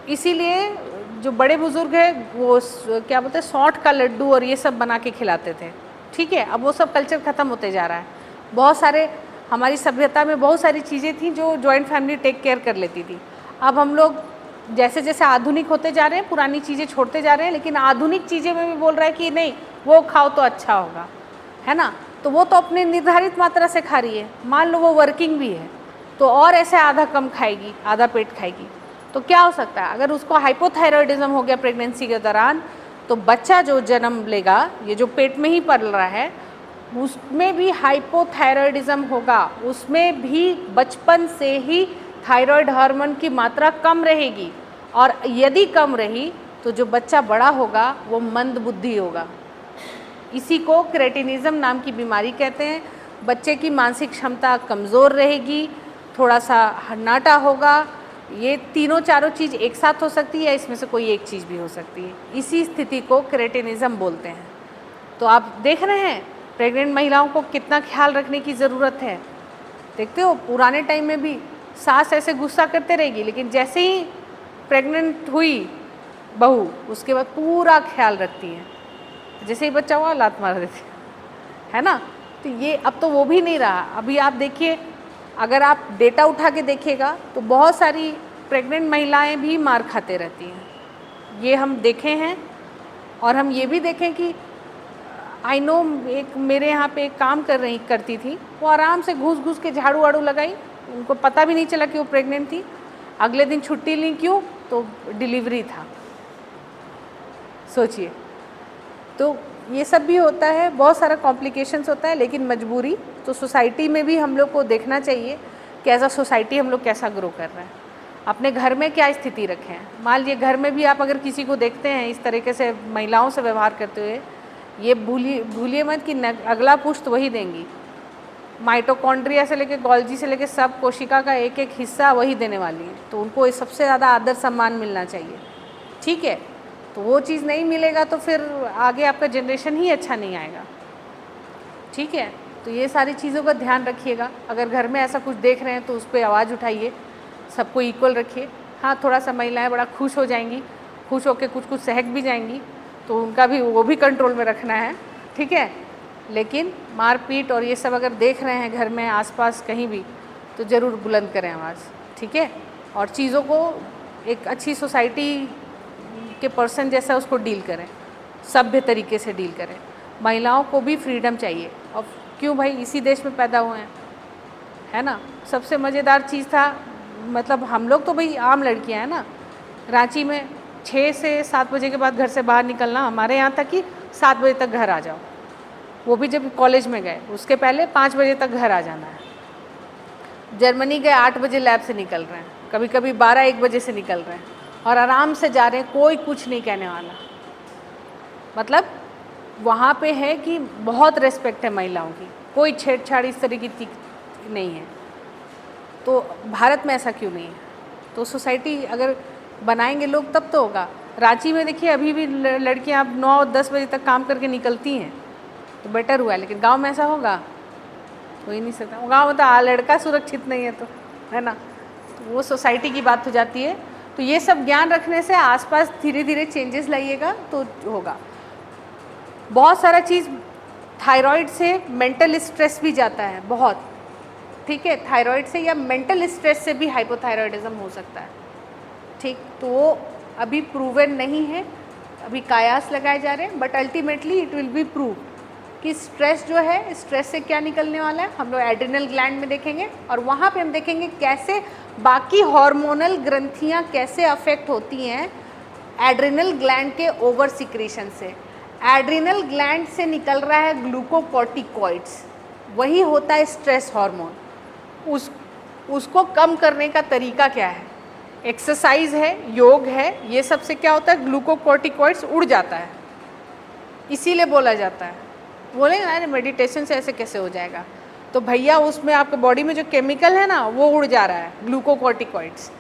इसीलिए जो बड़े बुज़ुर्ग हैं वो क्या बोलते हैं, सौंठ का लड्डू और ये सब बना के खिलाते थे। ठीक है, अब वो सब कल्चर ख़त्म होते जा रहा है। बहुत सारे, हमारी सभ्यता में बहुत सारी चीज़ें थी जो जॉइंट फैमिली टेक केयर कर लेती थी। अब हम लोग जैसे जैसे आधुनिक होते जा रहे हैं, पुरानी चीज़ें छोड़ते जा रहे हैं, लेकिन आधुनिक चीज़ें में भी बोल रहा है कि नहीं वो खाओ तो अच्छा होगा, है ना। तो वो तो अपने निर्धारित मात्रा से खा रही है, मान लो वो वर्किंग भी है तो और ऐसे आधा कम खाएगी, आधा पेट खाएगी, तो क्या हो सकता है, अगर उसको हाइपोथायरॉयडिज्म हो गया प्रेगनेंसी के दौरान, तो बच्चा जो जन्म लेगा, ये जो पेट में ही पल रहा है, उसमें भी हाइपोथायरॉयडिज्म होगा, उसमें भी बचपन से ही थायराइड हार्मोन की मात्रा कम रहेगी, और यदि कम रही तो जो बच्चा बड़ा होगा वो मंद बुद्धि होगा। इसी को क्रेटिनिज्म नाम की बीमारी कहते हैं। बच्चे की मानसिक क्षमता कमज़ोर रहेगी, थोड़ा सा हन्नाटा होगा। ये तीनों चारों चीज़ एक साथ हो सकती है, इसमें से कोई एक चीज़ भी हो सकती है। इसी स्थिति को क्रेटिनिज्म बोलते हैं। तो आप देख रहे हैं प्रेग्नेंट महिलाओं को कितना ख्याल रखने की ज़रूरत है। देखते हो पुराने टाइम में भी सास ऐसे गुस्सा करते रहेगी, लेकिन जैसे ही प्रेग्नेंट हुई बहू, उसके बाद पूरा ख्याल रखती हैं, जैसे ही बच्चा हुआ लात मार देती है ना। तो ये अब तो वो भी नहीं रहा। अभी आप देखिए, अगर आप डेटा उठा के देखिएगा तो बहुत सारी प्रेग्नेंट महिलाएं भी मार खाते रहती हैं, ये हम देखे हैं। और हम ये भी देखें कि आई नो, एक मेरे यहाँ पे एक काम करती थी, वो आराम से घुस घुस के झाड़ू वाड़ू लगाई, उनको पता भी नहीं चला कि वो प्रेग्नेंट थी। अगले दिन छुट्टी ली, क्यों, तो डिलीवरी था। सोचिए, तो ये सब भी होता है, बहुत सारा कॉम्प्लिकेशंस होता है, लेकिन मजबूरी। तो सोसाइटी में भी हम लोग को देखना चाहिए कि एज अ सोसाइटी हम लोग कैसा ग्रो कर रहे हैं, अपने घर में क्या स्थिति रखें हैं। मान लीजिए घर में भी आप अगर किसी को देखते हैं इस तरीके से महिलाओं से व्यवहार करते हुए, ये भूलिए मत कि अगला पुष्ट वही देंगी। माइटोकॉन्ड्रिया से लेकर गोल्जी से लेकर सब कोशिका का एक एक हिस्सा वही देने वाली है, तो उनको सबसे ज़्यादा आदर सम्मान मिलना चाहिए। ठीक है, तो वो चीज़ नहीं मिलेगा तो फिर आगे आपका जनरेशन ही अच्छा नहीं आएगा। ठीक है, तो ये सारी चीज़ों का ध्यान रखिएगा। अगर घर में ऐसा कुछ देख रहे हैं तो उस पर आवाज़ उठाइए, सबको इक्वल रखिए। हाँ, थोड़ा सा महिलाएं बड़ा खुश हो जाएंगी, खुश होकर कुछ कुछ सहक भी जाएंगी, तो उनका भी वो भी कंट्रोल में रखना है। ठीक है, लेकिन मारपीट और ये सब अगर देख रहे हैं घर में आसपास कहीं भी, तो ज़रूर बुलंद करें आवाज़। ठीक है, और चीज़ों को एक अच्छी सोसाइटी के पर्सन जैसा उसको डील करें, सभ्य तरीके से डील करें। महिलाओं को भी फ्रीडम चाहिए, और क्यों भाई, इसी देश में पैदा हुए हैं, है ना। सबसे मज़ेदार चीज़ था, मतलब हम लोग तो भाई आम लड़कियां हैं ना, रांची में 6 से 7 बजे के बाद घर से बाहर निकलना, हमारे यहाँ तक कि 7 बजे तक घर आ जाओ, वो भी जब कॉलेज में गए, उसके पहले 5 बजे तक घर आ जाना है। जर्मनी गए 8 बजे लैब से निकल रहे हैं, कभी कभी 12-1 बजे से निकल रहे हैं, और आराम से जा रहे हैं, कोई कुछ नहीं कहने वाला। मतलब वहाँ पे है कि बहुत रेस्पेक्ट है महिलाओं की, कोई छेड़छाड़ इस तरीके की नहीं है। तो भारत में ऐसा क्यों नहीं है? तो सोसाइटी अगर बनाएंगे लोग तब तो होगा। रांची में देखिए अभी भी लड़कियाँ अब 9-10 बजे तक काम करके निकलती हैं, तो बेटर हुआ है। लेकिन गांव में ऐसा होगा? हो ही नहीं सकता। गांव में तो लड़का सुरक्षित नहीं है, तो है ना। तो वो सोसाइटी की बात हो जाती है। तो ये सब ज्ञान रखने से आसपास धीरे धीरे चेंजेस लाइएगा तो होगा। बहुत सारा चीज़, थायराइड से मेंटल स्ट्रेस भी जाता है बहुत, ठीक है, थायराइड से या मेंटल स्ट्रेस से भी हाइपोथायरॉयडिज्म हो सकता है, ठीक। तो वो अभी प्रूवन नहीं है, अभी कयास लगाए जा रहे हैं, but ultimately it will be prove कि स्ट्रेस जो है, स्ट्रेस से क्या निकलने वाला है हम लोग एड्रिनल ग्लैंड में देखेंगे, और वहाँ पे हम देखेंगे कैसे बाकी हार्मोनल ग्रंथियाँ कैसे अफेक्ट होती हैं एड्रिनल ग्लैंड के ओवर सिक्रीशन से। एड्रिनल ग्लैंड से निकल रहा है ग्लूकोकॉर्टिकॉइड्स, वही होता है स्ट्रेस हार्मोन। उसको कम करने का तरीका क्या है? एक्सरसाइज है, योग है, ये सबसे क्या होता है, ग्लूकोकॉर्टिकॉइड्स उड़ जाता है, इसीलिए बोला जाता है। बोलेंगे ना मेडिटेशन से ऐसे कैसे हो जाएगा, तो भैया उसमें आपके बॉडी में जो केमिकल है ना वो उड़ जा रहा है, ग्लूकोकॉर्टिकॉइड्स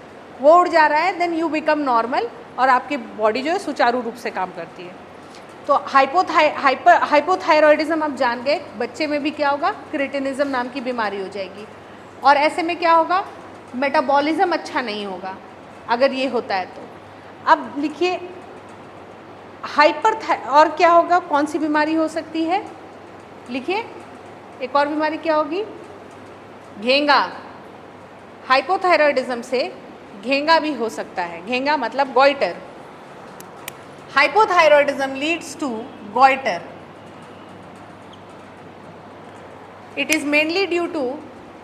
वो उड़ जा रहा है, देन यू बिकम नॉर्मल और आपकी बॉडी जो है सुचारू रूप से काम करती है। तो हाइपोथायरॉयडिज्म आप जान गए, बच्चे में भी क्या होगा, क्रिटिनिज्म नाम की बीमारी हो जाएगी, और ऐसे में क्या होगा, मेटाबॉलिज्म अच्छा नहीं होगा अगर ये होता है तो। अब लिखिए और क्या होगा, कौन सी बीमारी हो सकती है, लिखिए एक और बीमारी क्या होगी, घेंगा। हाइपोथायरॉयडिज्म से घेंगा भी हो सकता है, घेंगा मतलब goitre. Hypothyroidism leads to goitre. It is mainly due to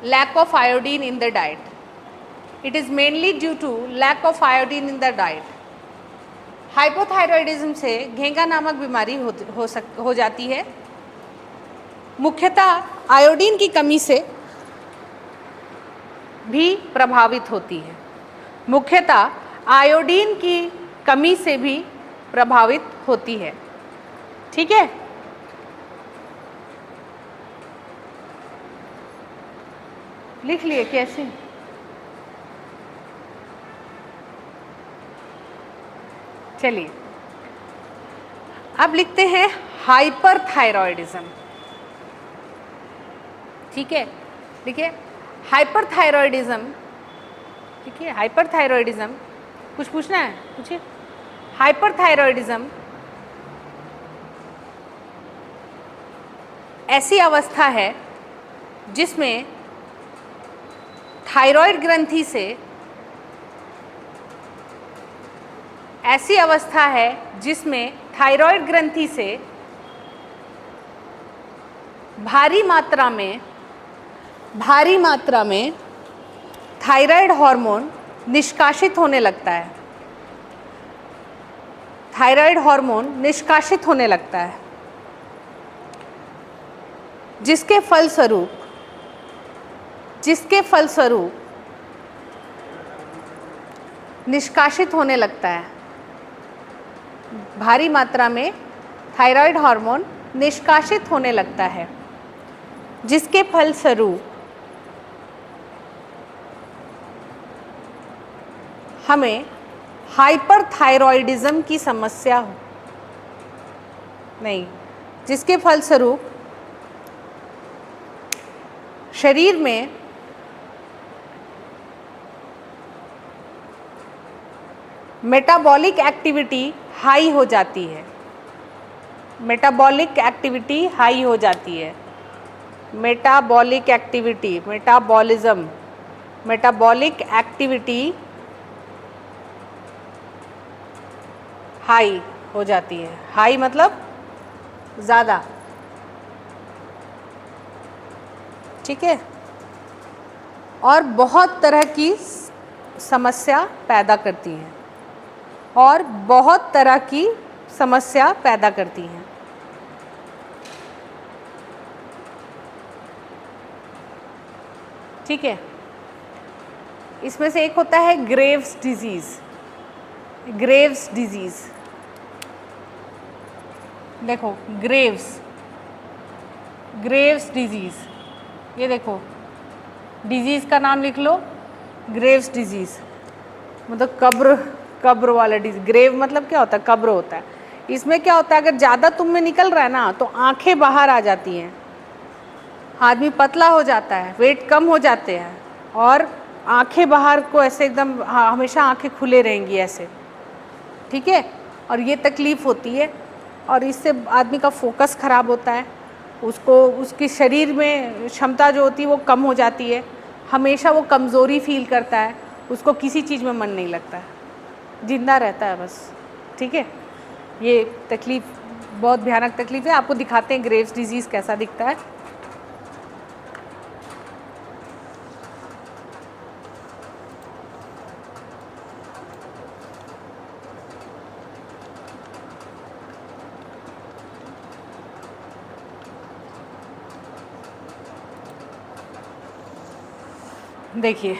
lack of iodine in the diet. It is mainly due to lack of iodine in the diet. Hypothyroidism से घेंगा नामक बीमारी हो जाती है, मुख्यतः आयोडीन की कमी से भी प्रभावित होती है, मुख्यतः आयोडीन की कमी से भी प्रभावित होती है, ठीक है। लिख लिए कैसे, चलिए अब लिखते हैं हाइपरथायरॉयडिज्म, ठीक है। देखिए हाइपरथायरॉयडिज्म, देखिए हाइपरथायरॉयडिज्म, कुछ पूछना है पूछिए। हाइपरथायरॉयडिज्म ऐसी अवस्था है जिसमें थायराइड ग्रंथि से, ऐसी अवस्था है जिसमें थायराइड ग्रंथि से भारी मात्रा में थायराइड हार्मोन निष्कासित होने लगता है, थायराइड हार्मोन निष्कासित होने लगता है, जिसके फलस्वरूप निष्कासित होने लगता है, भारी मात्रा में थायराइड हार्मोन निष्कासित होने लगता है, जिसके फलस्वरूप हमें हाइपरथायरॉयडिज्म की समस्या हो, नहीं, जिसके फलस्वरूप शरीर में मेटाबॉलिक एक्टिविटी हाई हो जाती है, मेटाबॉलिक एक्टिविटी हाई हो जाती है, metabolic activity, metabolism, metabolic activity high हो जाती है, हाई मतलब ज़्यादा, ठीक है, और बहुत तरह की समस्या पैदा करती हैं, और बहुत तरह की समस्या पैदा करती हैं। ठीक है, इसमें से एक होता है ग्रेव्स डिजीज़, ग्रेव्स डिजीज़, देखो ग्रेव्स डिजीज़, ये देखो डिजीज़ का नाम लिख लो, ग्रेव्स डिजीज़ मतलब कब्र वाला डिजीज। ग्रेव मतलब क्या होता है, कब्र होता है। इसमें क्या होता है, अगर ज़्यादा तुम में निकल रहा है ना तो आंखें बाहर आ जाती हैं, आदमी पतला हो जाता है, वेट कम हो जाते हैं, और आंखें बाहर को ऐसे एकदम, हमेशा आंखें खुले रहेंगी ऐसे, ठीक है। और ये तकलीफ़ होती है और इससे आदमी का फोकस ख़राब होता है, उसको उसकी शरीर में क्षमता जो होती है वो कम हो जाती है, हमेशा वो कमज़ोरी फील करता है, उसको किसी चीज़ में मन नहीं लगता है, जिंदा रहता है बस, ठीक है। ये तकलीफ़ बहुत भयानक तकलीफ़ है। आपको दिखाते हैं ग्रेव्स डिजीज़ कैसा दिखता है। देखिए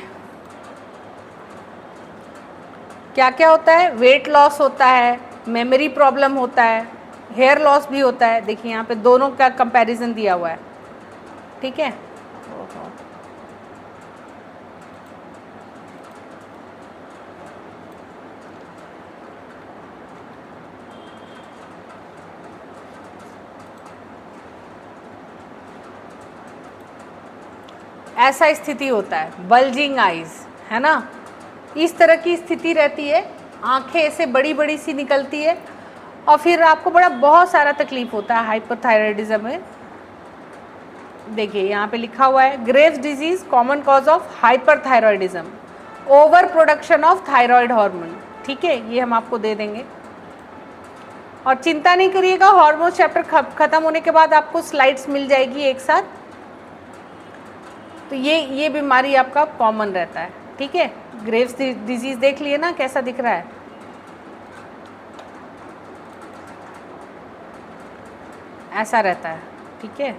क्या क्या होता है, वेट लॉस होता है, मेमोरी प्रॉब्लम होता है, हेयर लॉस भी होता है। देखिए यहाँ पे दोनों का कंपैरिजन दिया हुआ है, ठीक है। ऐसा स्थिति होता है, बल्जिंग आइज, है ना, इस तरह की स्थिति रहती है, आंखें ऐसे बड़ी बड़ी सी निकलती है और फिर आपको बहुत सारा तकलीफ होता है हाइपरथायराइडिज्म में। देखिए यहाँ पे लिखा हुआ है Graves disease common cause of hyperthyroidism, over production of thyroid hormone, ठीक है, ये हम आपको दे देंगे। और चिंता नहीं करिएगा, हार्मोन चैप्टर खत्म होने के बाद आपको स्लाइड्स मिल जाएगी एक साथ। तो ये बीमारी आपका कॉमन रहता है, ठीक है। ग्रेव्स डिजीज देख लिए ना कैसा दिख रहा है, ऐसा रहता है, ठीक है।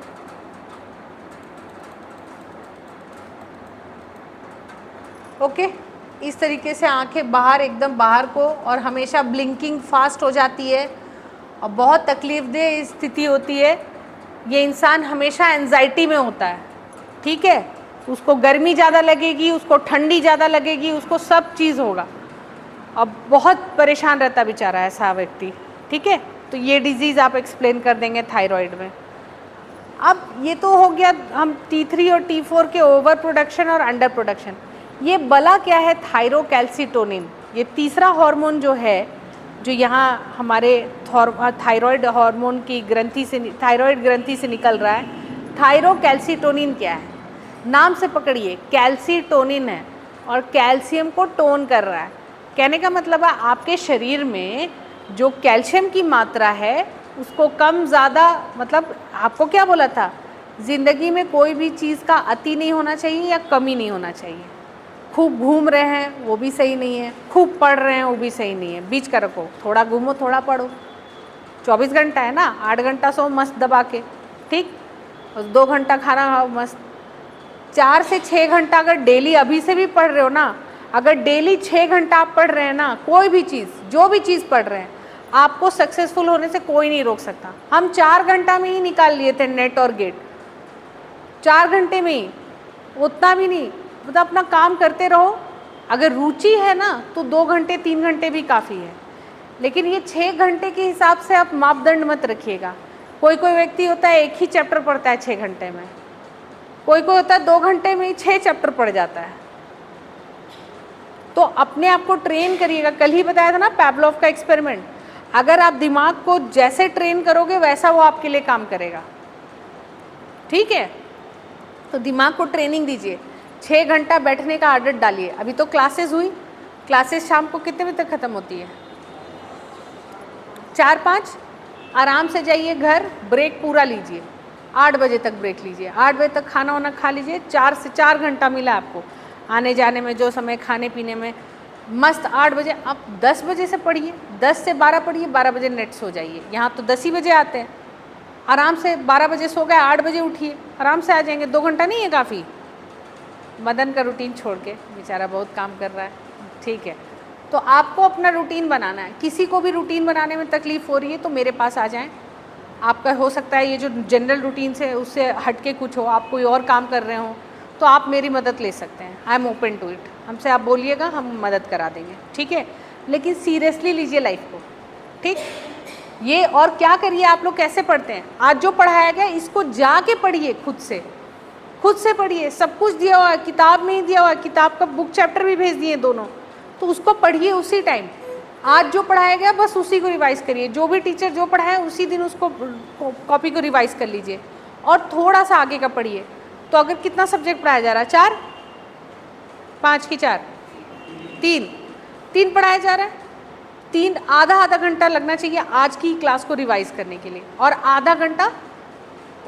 ओके, इस तरीके से आंखें बाहर, एकदम बाहर को, और हमेशा ब्लिंकिंग फास्ट हो जाती है और बहुत तकलीफदेह स्थिति होती है। ये इंसान हमेशा एंजाइटी में होता है, ठीक है, उसको गर्मी ज़्यादा लगेगी, उसको ठंडी ज़्यादा लगेगी, उसको सब चीज़ होगा, अब बहुत परेशान रहता बेचारा ऐसा व्यक्ति, ठीक है। तो ये डिजीज़ आप एक्सप्लेन कर देंगे थायराइड में। अब ये तो हो गया हम T3 और T4 के ओवर प्रोडक्शन और अंडर प्रोडक्शन। ये बला क्या है, थायरोकैल्सिटोनिन, ये तीसरा हार्मोन जो है, जो यहाँ हमारे थायराइड हार्मोन की ग्रंथि से, थायराइड ग्रंथि से निकल रहा है। थायरोकैल्सिटोनिन क्या है, नाम से पकड़िए, कैल्सीटोनिन है और कैल्शियम को टोन कर रहा है। कहने का मतलब है आपके शरीर में जो कैल्शियम की मात्रा है उसको कम ज़्यादा, मतलब आपको क्या बोला था, ज़िंदगी में कोई भी चीज़ का अति नहीं होना चाहिए या कमी नहीं होना चाहिए। खूब घूम रहे हैं वो भी सही नहीं है, खूब पढ़ रहे हैं वो भी सही नहीं है, बीच का रखो, थोड़ा घूमो थोड़ा पढ़ो। 24 घंटा है ना, 8 घंटा सो मस्त दबा के, ठीक, और 2 घंटा खाना खाओ मस्त। 4 से 6 घंटा अगर डेली अभी से भी पढ़ रहे हो ना, अगर डेली 6 घंटा आप पढ़ रहे हैं ना, कोई भी चीज़, जो भी चीज़ पढ़ रहे हैं, आपको सक्सेसफुल होने से कोई नहीं रोक सकता। हम 4 घंटा में ही निकाल लिए थे नेट और गेट, 4 घंटे में ही, उतना भी नहीं, मतलब अपना काम करते रहो। अगर रुचि है ना तो 2 घंटे 3 घंटे भी काफ़ी है, लेकिन ये 6 घंटे के हिसाब से आप मापदंड मत रखिएगा। कोई कोई व्यक्ति होता है एक ही चैप्टर पढ़ता है 6 घंटे में, कोई कोई होता है 2 घंटे में ही 6 चैप्टर पढ़ जाता है। तो अपने आप को ट्रेन करिएगा। कल ही बताया था ना पैवलोव का एक्सपेरिमेंट, अगर आप दिमाग को जैसे ट्रेन करोगे वैसा वो आपके लिए काम करेगा, ठीक है। तो दिमाग को ट्रेनिंग दीजिए, 6 घंटा बैठने का आदत डालिए। अभी तो क्लासेस हुई, क्लासेस शाम को कितने बजे तक ख़त्म होती है, 4-5, आराम से जाइए घर, ब्रेक पूरा लीजिए, 8 बजे तक ब्रेक लीजिए, 8 बजे तक खाना वाना खा लीजिए। 4 से 4 घंटा मिला आपको आने जाने में, जो समय खाने पीने में, मस्त 8 बजे आप 10 बजे से पढ़िए, 10 से 12 पढ़िए, 12 बजे नेट सो जाइए। यहाँ तो 10 ही बजे आते हैं, आराम से 12 बजे सो गए, 8 बजे उठिए, आराम से आ जाएंगे। 2 घंटा नहीं है काफ़ी। मदन का रूटीन छोड़ के, बेचारा बहुत काम कर रहा है, ठीक है। तो आपको अपना रूटीन बनाना है। किसी को भी रूटीन बनाने में तकलीफ़ हो रही है तो मेरे पास आ जाएं। आपका हो सकता है ये जो जनरल रूटीन से उससे हट के कुछ हो, आप कोई और काम कर रहे हो, तो आप मेरी मदद ले सकते हैं। I am open to it. हमसे आप बोलिएगा, हम मदद करा देंगे, ठीक है। लेकिन सीरियसली लीजिए लाइफ को, ठीक। ये और क्या करिए, आप लोग कैसे पढ़ते हैं, आज जो पढ़ाया गया इसको जाके पढ़िए, खुद से खुद से पढ़िए, सब कुछ दिया हुआ है, किताब में ही दिया हुआ है, किताब का बुक चैप्टर भी भेज दिए दोनों, तो उसको पढ़िए उसी टाइम। आज जो पढ़ाया गया बस उसी को रिवाइज करिए, जो भी टीचर जो पढ़ाए उसी दिन उसको कॉपी को रिवाइज कर लीजिए और थोड़ा सा आगे का पढ़िए। तो अगर कितना सब्जेक्ट पढ़ाया जा रहा है, 4, 5 की 4, 3 पढ़ाया जा रहा है, 3 आधा घंटा लगना चाहिए आज की क्लास को रिवाइज करने के लिए और आधा घंटा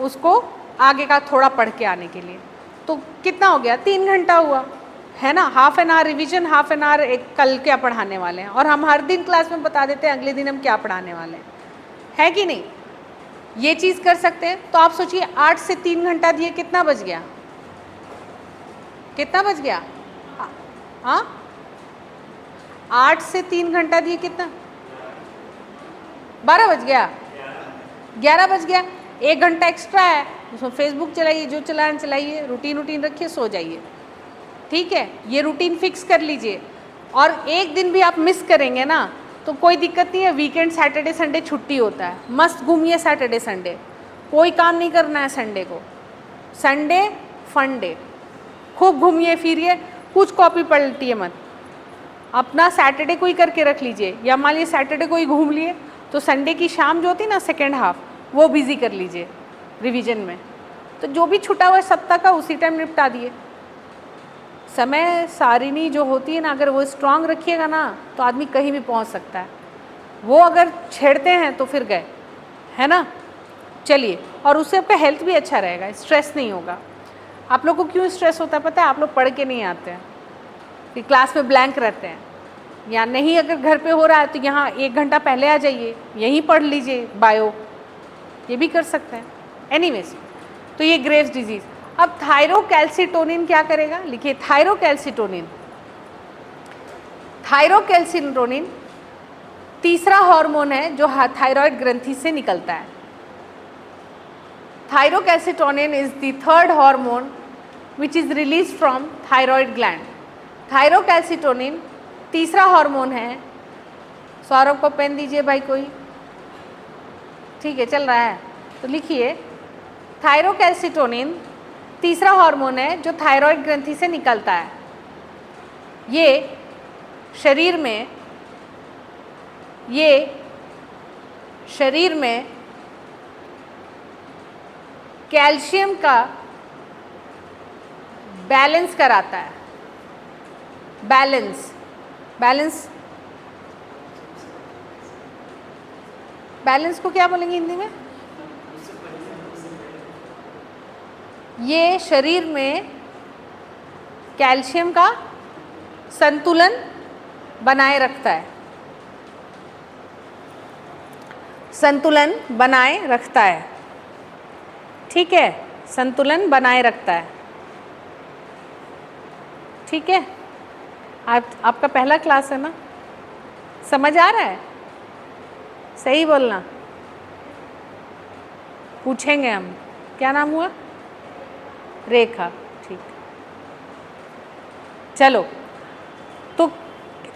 उसको आगे का थोड़ा पढ़ के आने के लिए। तो कितना हो गया, 3 घंटा हुआ है ना। Half an hour revision, half an hour एक कल क्या पढ़ाने वाले हैं, और हम हर दिन क्लास में बता देते हैं अगले दिन हम क्या पढ़ाने वाले हैं, है कि नहीं। ये चीज़ कर सकते हैं। तो आप सोचिए 8 से 3 घंटा दिए, कितना बच गया, कितना बच गया, हाँ 8 से 3 घंटा दिए कितना, 12 बज गया, 11 बज गया। 1 घंटा एक्स्ट्रा है, उसमें फेसबुक चलाइए, जो चलाना चलाइए, रूटीन रखिए, सो जाइए, ठीक है। ये रूटीन फिक्स कर लीजिए। और एक दिन भी आप मिस करेंगे ना तो कोई दिक्कत नहीं है, वीकेंड सैटरडे संडे छुट्टी होता है, मस्त घूमिए सैटरडे संडे, कोई काम नहीं करना है संडे को, संडे फन डे, खूब घूमिए फिरिए, कुछ कॉपी पलटिए मत, अपना सैटरडे को ही करके रख लीजिए। या मान लीजिए सैटरडे को ही घूम लिए तो संडे की शाम जो होती ना सेकेंड हाफ, वो बिजी कर लीजिए रिवीजन में। तो जो भी छुटा हुआ है सप्ताह का उसी टाइम निपटा दिए। समय सारिणी जो होती है ना, अगर वो स्ट्रांग रखिएगा ना तो आदमी कहीं भी पहुंच सकता है। वो अगर छेड़ते हैं तो फिर गए, है ना। चलिए, और उससे आपका हेल्थ भी अच्छा रहेगा, स्ट्रेस नहीं होगा। आप लोग को क्यों स्ट्रेस होता है पता है, आप लोग पढ़ के नहीं आते हैं, फिर क्लास में ब्लैंक रहते हैं, या नहीं अगर घर पे हो रहा है तो यहाँ 1 घंटा पहले आ जाइए, यहीं पढ़ लीजिए बायो, ये भी कर सकते हैं। एनीवेज, तो ये ग्रेव्स डिजीज़। अब थायरोकैल्सिटोनिन क्या करेगा, लिखिए थायरोकैल्सिटोनिन। थायरोकैल्सिटोनिन तीसरा हार्मोन है जो थायराइड ग्रंथि से निकलता है। Thyrocalcitonin is the third hormone which is release from thyroid gland. Thyrocalcitonin तीसरा हार्मोन है। सौरभ को पेन दीजिए भाई कोई, ठीक है चल रहा है, तो लिखिए थायरोकैल्सिटोनिन तीसरा हार्मोन है जो थायराइड ग्रंथि से निकलता है। ये शरीर में कैल्शियम का बैलेंस कराता है। बैलेंस को क्या बोलेंगे हिंदी में? ये शरीर में कैल्शियम का संतुलन बनाए रखता है, संतुलन बनाए रखता है, ठीक है, संतुलन बनाए रखता है, ठीक है। आपका पहला क्लास है ना, समझ आ रहा है? सही बोलना, पूछेंगे हम। क्या नाम हुआ? रेखा, ठीक। चलो, तो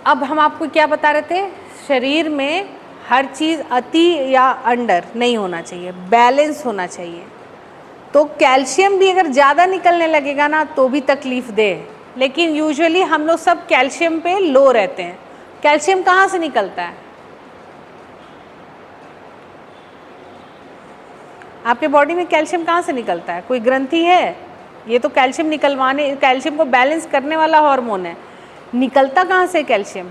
अब हम आपको क्या बता रहे थे, शरीर में हर चीज़ अति या अंडर नहीं होना चाहिए, बैलेंस होना चाहिए। तो कैल्शियम भी अगर ज़्यादा निकलने लगेगा ना तो भी तकलीफ दे, लेकिन यूजुअली हम लोग सब कैल्शियम पे लो रहते हैं। कैल्शियम कहाँ से निकलता है? आपके बॉडी में कैल्शियम कहाँ से निकलता है? कोई ग्रंथि है? ये तो कैल्शियम निकलवाने, कैल्शियम को बैलेंस करने वाला हार्मोन है। निकलता कहाँ से कैल्शियम?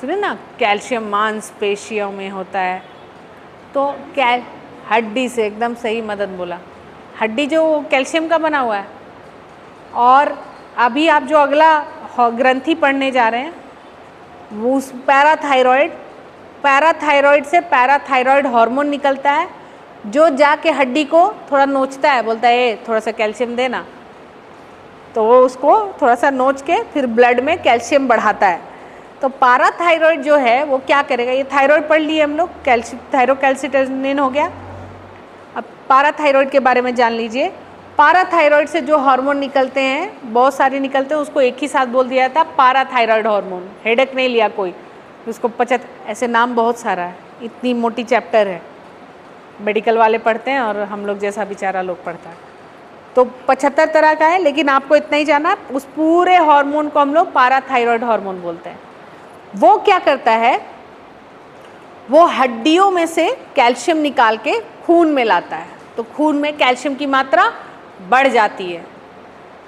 सुने ना, कैल्शियम मांसपेशियों में होता है। तो हड्डी से, एकदम सही मदद बोला, हड्डी जो कैल्शियम का बना हुआ है। और अभी आप जो अगला ग्रंथि पढ़ने जा रहे हैं वो पैराथायरॉयड से पैराथायरॉयड हार्मोन निकलता है, जो जाके हड्डी को थोड़ा नोचता है, बोलता है ए थोड़ा सा कैल्शियम देना, तो वो उसको थोड़ा सा नोच के फिर ब्लड में कैल्शियम बढ़ाता है। तो पैराथायरॉयड जो है वो क्या करेगा, ये थायराइड पढ़ लिए हम लोग, थायरोकैल्सिटोनिन हो गया। अब पैराथायरॉयड के बारे में जान लीजिए। पैराथायरॉयड से जो हार्मोन निकलते हैं, बहुत सारे निकलते हैं, उसको एक ही साथ बोल दिया था पैराथायरॉयड हार्मोन। हेडेक नहीं लिया कोई, उसको ऐसे नाम बहुत सारा है, इतनी मोटी चैप्टर है, मेडिकल वाले पढ़ते हैं और हम लोग जैसा बेचारा लोग पढ़ता है। तो 75 तरह का है, लेकिन आपको इतना ही जाना, उस पूरे हार्मोन को हम लोग पाराथायरॉयड हार्मोन बोलते हैं। वो क्या करता है, वो हड्डियों में से कैल्शियम निकाल के खून में लाता है, तो खून में कैल्शियम की मात्रा बढ़ जाती है।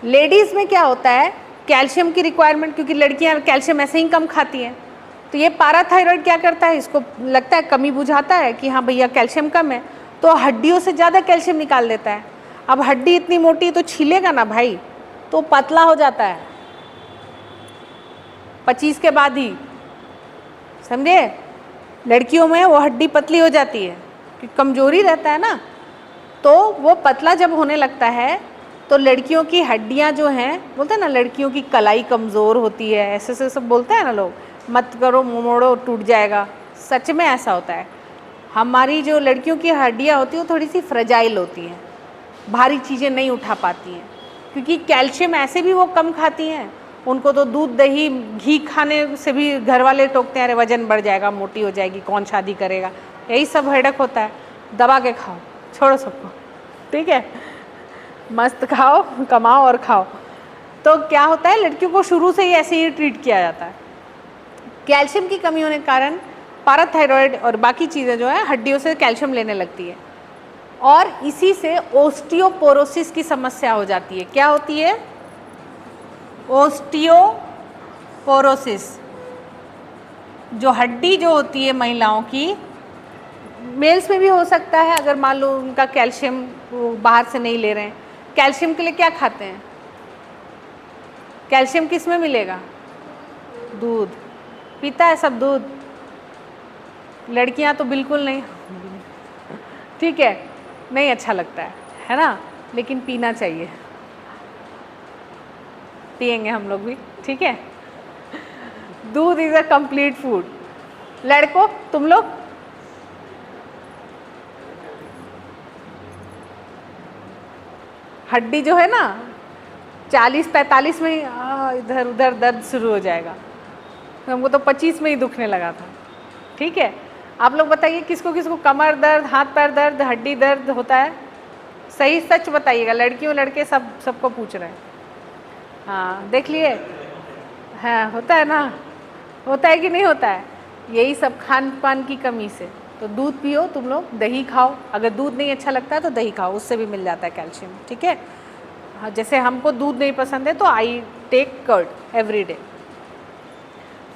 लेडीज़ में क्या होता है, कैल्शियम की रिक्वायरमेंट, क्योंकि लड़कियां कैल्शियम ऐसे ही कम खाती हैं, तो ये पाराथायरॉयड क्या करता है, इसको लगता है कमी बुझाता है कि हाँ भैया कैल्शियम कम है, तो हड्डियों से ज़्यादा कैल्शियम निकाल देता है। अब हड्डी इतनी मोटी तो छीलेगा ना भाई, तो पतला हो जाता है 25 के बाद ही, समझे। लड़कियों में वो हड्डी पतली हो जाती है कि कमजोरी रहता है ना, तो वो पतला जब होने लगता है तो लड़कियों की हड्डियां जो हैं, बोलते हैं ना लड़कियों की कलाई कमज़ोर होती है, ऐसे ऐसे सब बोलते हैं ना लोग, मत करो मोड़ो टूट जाएगा, सच में ऐसा होता है। हमारी जो लड़कियों की हड्डियां होती हैं वो थोड़ी सी फ्रेजाइल होती हैं, भारी चीज़ें नहीं उठा पाती हैं, क्योंकि कैल्शियम ऐसे भी वो कम खाती हैं। उनको तो दूध दही घी खाने से भी घर वाले टोकते हैं, अरे वजन बढ़ जाएगा, मोटी हो जाएगी, कौन शादी करेगा, यही सब हेडक होता है। दबा के खाओ, छोड़ो सबको, ठीक है, मस्त खाओ, कमाओ और खाओ। तो क्या होता है, लड़कियों को शुरू से ही ऐसे ही ट्रीट किया जाता है। कैल्शियम की कमी होने के कारण पाराथायरॉयड और बाकी चीज़ें जो है हड्डियों से कैल्शियम लेने लगती है, और इसी से ओस्टियोपोरोसिस की समस्या हो जाती है। क्या होती है, ओस्टियोपोरोसिस। जो हड्डी जो होती है महिलाओं की, मेल्स में भी हो सकता है, अगर मान लो उनका कैल्शियम वो बाहर से नहीं ले रहे हैं। कैल्शियम के लिए क्या खाते हैं, कैल्शियम किस में मिलेगा, दूध, पीता है सब दूध, लड़कियां तो बिल्कुल नहीं, ठीक है, नहीं अच्छा लगता है ना, लेकिन पीना चाहिए, पिएंगे हम लोग भी, ठीक है। दूध इज़ अ कंप्लीट फूड। लड़कों तुम लोग हड्डी जो है ना 40-45 में ही इधर उधर दर्द शुरू हो जाएगा, हमको तो 25 में ही दुखने लगा था, ठीक है। आप लोग बताइए किसको किसको कमर दर्द, हाथ पैर दर्द, हड्डी दर्द होता है, सही सच बताइएगा, लड़कियों लड़के सबको पूछ रहे हैं। हाँ देख लिए, हाँ होता है ना, होता है कि नहीं होता है, यही सब खान पान की कमी से। तो दूध पियो तुम लोग, दही खाओ, अगर दूध नहीं अच्छा लगता है तो दही खाओ, उससे भी मिल जाता है कैल्शियम, ठीक है। हाँ जैसे हमको दूध नहीं पसंद है तो I take curd every day.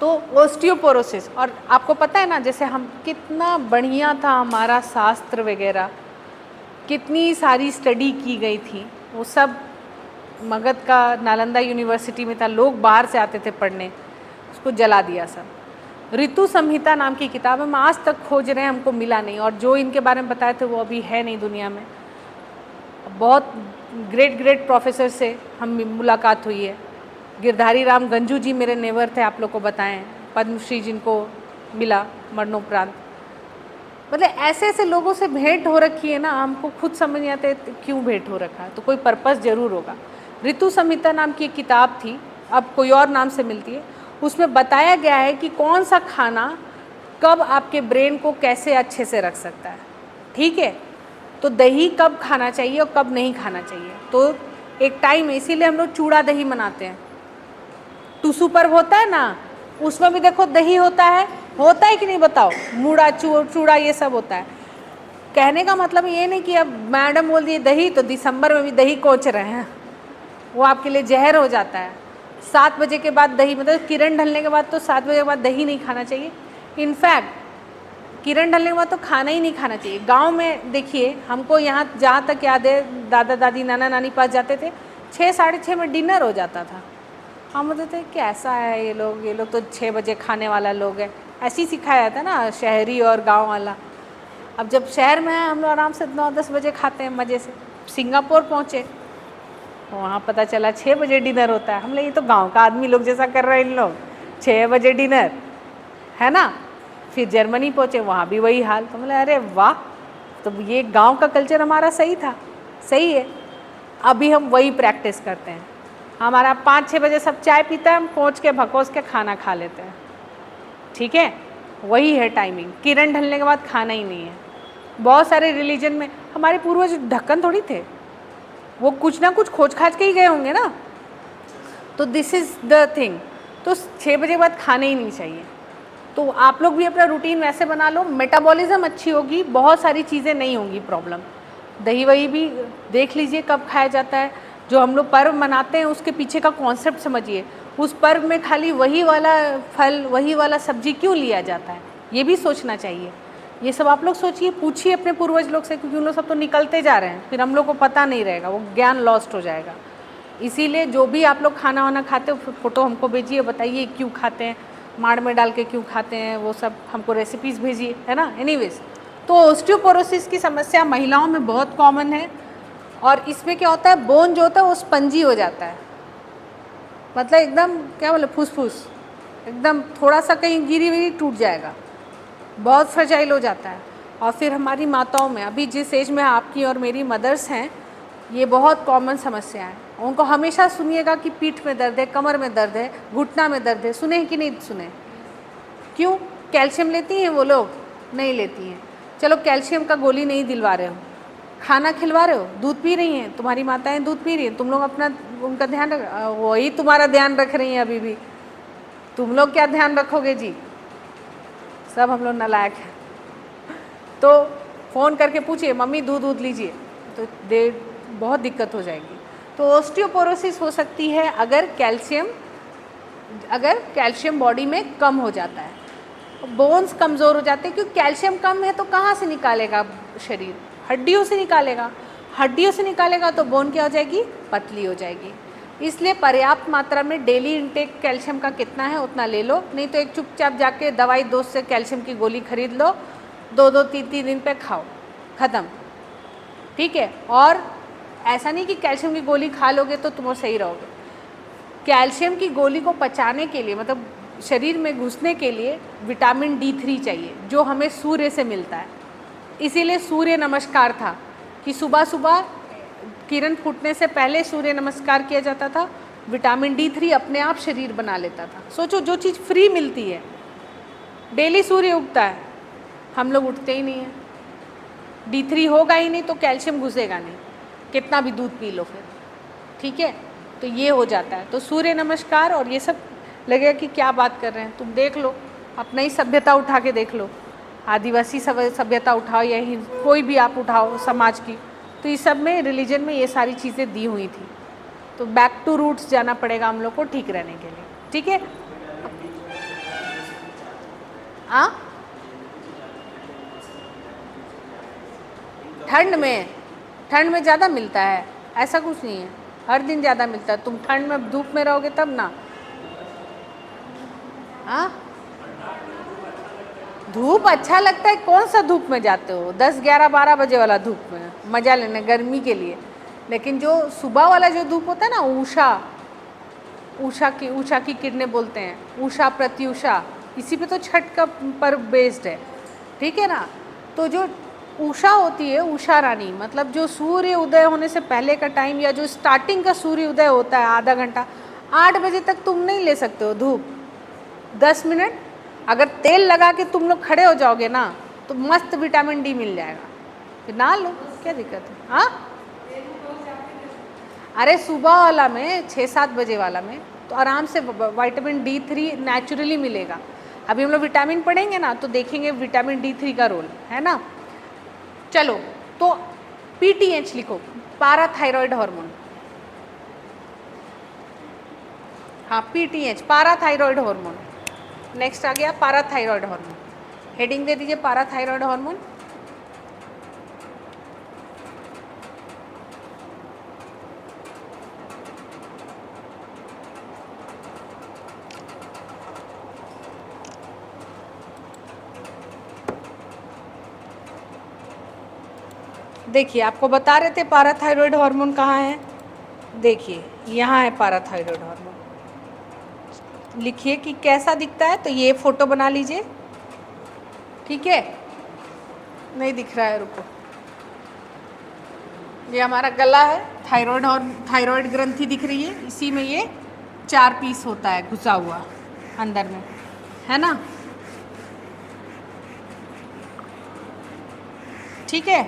तो ओस्टियोपोरोसिस, और आपको पता है ना, जैसे हम कितना बढ़िया था हमारा शास्त्र वगैरह, कितनी सारी स्टडी की गई थी, वो सब मगध का नालंदा यूनिवर्सिटी में था, लोग बाहर से आते थे पढ़ने, उसको जला दिया सब। ऋतु संहिता नाम की किताब हम आज तक खोज रहे हैं, हमको मिला नहीं, और जो इनके बारे में बताए थे वो अभी है नहीं दुनिया में। बहुत ग्रेट प्रोफेसर से हम मुलाकात हुई है, गिरधारी राम गंजू जी मेरे नेवर थे, आप लोग को बताएं, पद्मश्री जिनको मिला मरणोपरांत। मतलब ऐसे ऐसे लोगों से भेंट हो रखी है ना, हमको खुद समझ नहीं आते क्यों भेंट हो रखा है, तो कोई पर्पस ज़रूर होगा। ऋतु संहिता नाम की एक किताब थी, अब कोई और नाम से मिलती है, उसमें बताया गया है कि कौन सा खाना कब आपके ब्रेन को कैसे अच्छे से रख सकता है, ठीक है। तो दही कब खाना चाहिए और कब नहीं खाना चाहिए, तो एक टाइम है, इसीलिए हम लोग चूड़ा दही मनाते हैं। टुसू पर्व होता है ना, उसमें भी देखो दही होता है कि नहीं बताओ, मूड़ा चूड़ा ये सब होता है। कहने का मतलब ये नहीं कि अब मैडम बोल दिए दही तो दिसंबर में भी दही कोच रहे हैं, वो आपके लिए जहर हो जाता है। 7 बजे के बाद दही, मतलब किरण ढलने के बाद तो 7 बजे के बाद दही नहीं खाना चाहिए। इनफैक्ट किरण ढलने के बाद तो खाना ही नहीं खाना चाहिए। गांव में देखिए, हमको यहाँ जहाँ तक याद है, दादा दादी नाना नानी पास जाते थे, 6 साढ़े 6 में डिनर हो जाता था। हम बोलते थे कैसा है ये लोग तो 6 बजे खाने वाला लोग है, ऐसे ही सिखाया जाता है ना शहरी और गाँव वाला। अब जब शहर में है हम लोग आराम से 9-10 बजे खाते हैं मज़े से। सिंगापुर पहुँचे, वहाँ पता चला 6 बजे डिनर होता है। हम लोग ये तो गांव का आदमी लोग जैसा कर रहे हैं इन लोग, 6 बजे डिनर है ना। फिर जर्मनी पहुँचे, वहाँ भी वही हाल। तो बोले अरे वाह, तो ये गांव का कल्चर हमारा सही था, सही है। अभी हम वही प्रैक्टिस करते हैं। हमारा 5-6 बजे सब चाय पीता है, हम पहुँच के भकोस के खाना खा लेते हैं, ठीक है। वही है टाइमिंग, किरण ढलने के बाद खाना ही नहीं है, बहुत सारे रिलीजन में हमारे पूर्वज ढक्कन थोड़ी थे, वो कुछ ना कुछ खोज खाज के ही गए होंगे ना। तो दिस इज़ द थिंग। तो 6 बजे बाद खाने ही नहीं चाहिए। तो आप लोग भी अपना रूटीन वैसे बना लो, मेटाबॉलिज्म अच्छी होगी, बहुत सारी चीज़ें नहीं होंगी प्रॉब्लम। दही वही भी देख लीजिए कब खाया जाता है। जो हम लोग पर्व मनाते हैं उसके पीछे का कॉन्सेप्ट समझिए। उस पर्व में खाली वही वाला फल, वही वाला सब्जी क्यों लिया जाता है, ये भी सोचना चाहिए। ये सब आप लोग सोचिए, पूछिए अपने पूर्वज लोग से, क्योंकि उन लोग सब तो निकलते जा रहे हैं, फिर हम लोग को पता नहीं रहेगा, वो ज्ञान लॉस्ट हो जाएगा। इसीलिए जो भी आप लोग खाना वाना खाते हो फ़ोटो हमको भेजिए, बताइए क्यों खाते हैं, माड़ में डाल के क्यों खाते हैं, वो सब हमको रेसिपीज़ भेजिए, है ना। एनीवेज, तो ऑस्टियोपोरोसिस की समस्या महिलाओं में बहुत कॉमन है। और इसमें क्या होता है, बोन जो होता है वो स्पंजी हो जाता है, मतलब एकदम क्या बोले फूस एकदम, थोड़ा सा कहीं गिरी हुई टूट जाएगा, बहुत फ्रेजाइल हो जाता है। और फिर हमारी माताओं में, अभी जिस एज में आपकी और मेरी मदर्स हैं, ये बहुत कॉमन समस्या है। उनको हमेशा सुनिएगा कि पीठ में दर्द है, कमर में दर्द है, घुटना में दर्द है। सुने कि नहीं सुने? क्यों? कैल्शियम लेती हैं वो लोग? नहीं लेती हैं। चलो कैल्शियम का गोली नहीं दिलवा रहे हो, खाना खिलवा रहे हो, दूध पी रही हैं, तुम्हारी माताएं दूध पी रही हैं, तुम लोग अपना उनका ध्यान रख, वही तुम्हारा ध्यान रख रही हैं अभी भी। तुम लोग क्या ध्यान रखोगे जी? सब हम लोग नालायक हैं। तो फ़ोन करके पूछिए, मम्मी दूध लीजिए, तो बहुत दिक्कत हो जाएगी। तो ऑस्टियोपोरोसिस हो सकती है अगर कैल्शियम बॉडी में कम हो जाता है, बोन्स कमज़ोर हो जाते हैं। क्योंकि कैल्शियम कम है तो कहाँ से निकालेगा शरीर? हड्डियों से निकालेगा। हड्डियों से निकालेगा तो बोन क्या हो जाएगी? पतली हो जाएगी। इसलिए पर्याप्त मात्रा में डेली इंटेक कैल्शियम का कितना है उतना ले लो, नहीं तो एक चुपचाप जाके दवाई दोस्त से कैल्शियम की गोली खरीद लो, 2-2 3-3 दिन पे खाओ, ख़त्म, ठीक है। और ऐसा नहीं कि कैल्शियम की गोली खा लोगे तो तुम सही रहोगे। कैल्शियम की गोली को पचाने के लिए, मतलब शरीर में घुसने के लिए विटामिन D3 चाहिए, जो हमें सूर्य से मिलता है। इसीलिए सूर्य नमस्कार था कि सुबह सुबह किरण फूटने से पहले सूर्य नमस्कार किया जाता था। विटामिन D3 अपने आप शरीर बना लेता था। सोचो, जो चीज़ फ्री मिलती है, डेली सूर्य उगता है, हम लोग उठते ही नहीं हैं। D3 होगा ही नहीं तो कैल्शियम घुसेगा नहीं, कितना भी दूध पी लो फिर, ठीक है। तो ये हो जाता है। तो सूर्य नमस्कार और ये सब लगेगा कि क्या बात कर रहे हैं, तुम देख लो, अपना ही सभ्यता उठा के देख लो, आदिवासी सभ्यता उठाओ या कोई भी आप उठाओ समाज की, तो इस सब में रिलीजन में ये सारी चीज़ें दी हुई थी। तो बैक टू रूट्स जाना पड़ेगा हम लोग को ठीक रहने के लिए, ठीक है। हाँ, ठंड में ज़्यादा मिलता है, ऐसा कुछ नहीं है, हर दिन ज़्यादा मिलता है। तुम ठंड में धूप में रहोगे तब ना। हाँ, धूप अच्छा लगता है, कौन सा धूप में जाते हो? 10, 11, 12 बजे वाला धूप में मज़ा लेने, गर्मी के लिए। लेकिन जो सुबह वाला जो धूप होता है ना, उषा की किरणें बोलते हैं, उषा प्रत्युषा, इसी पे तो छठ का पर्व बेस्ड है, ठीक है ना। तो जो उषा होती है, उषा रानी, मतलब जो सूर्य उदय होने से पहले का टाइम, या जो स्टार्टिंग का सूर्य उदय होता है आधा घंटा, 8 बजे तक तुम नहीं ले सकते हो धूप। 10 मिनट अगर तेल लगा के तुम लोग खड़े हो जाओगे ना, तो मस्त विटामिन D मिल जाएगा, फिर ना लो, क्या दिक्कत है। हाँ, अरे सुबह वाला में 6-7 बजे वाला में तो आराम से विटामिन D3 नेचुरली मिलेगा। अभी हम लोग विटामिन पढ़ेंगे ना तो देखेंगे विटामिन D3 का रोल, है ना। चलो, तो PTH लिखो, पाराथायरॉयड हार्मोन। हाँ, PTH पाराथायरॉयड हार्मोन। नेक्स्ट आ गया पाराथायरॉयड हार्मोन, हेडिंग दे दीजिए पाराथायरॉयड हार्मोन। देखिए, आपको बता रहे थे पाराथायरॉयड हार्मोन कहाँ है, देखिए यहाँ है पाराथायरॉयड हार्मोन। लिखिए कि कैसा दिखता है, तो ये फोटो बना लीजिए, ठीक है। नहीं दिख रहा है, रुको, ये हमारा गला है, थायराइड और थायराइड ग्रंथि दिख रही है, इसी में ये 4 पीस होता है घुसा हुआ अंदर में, है ना। ठीक है।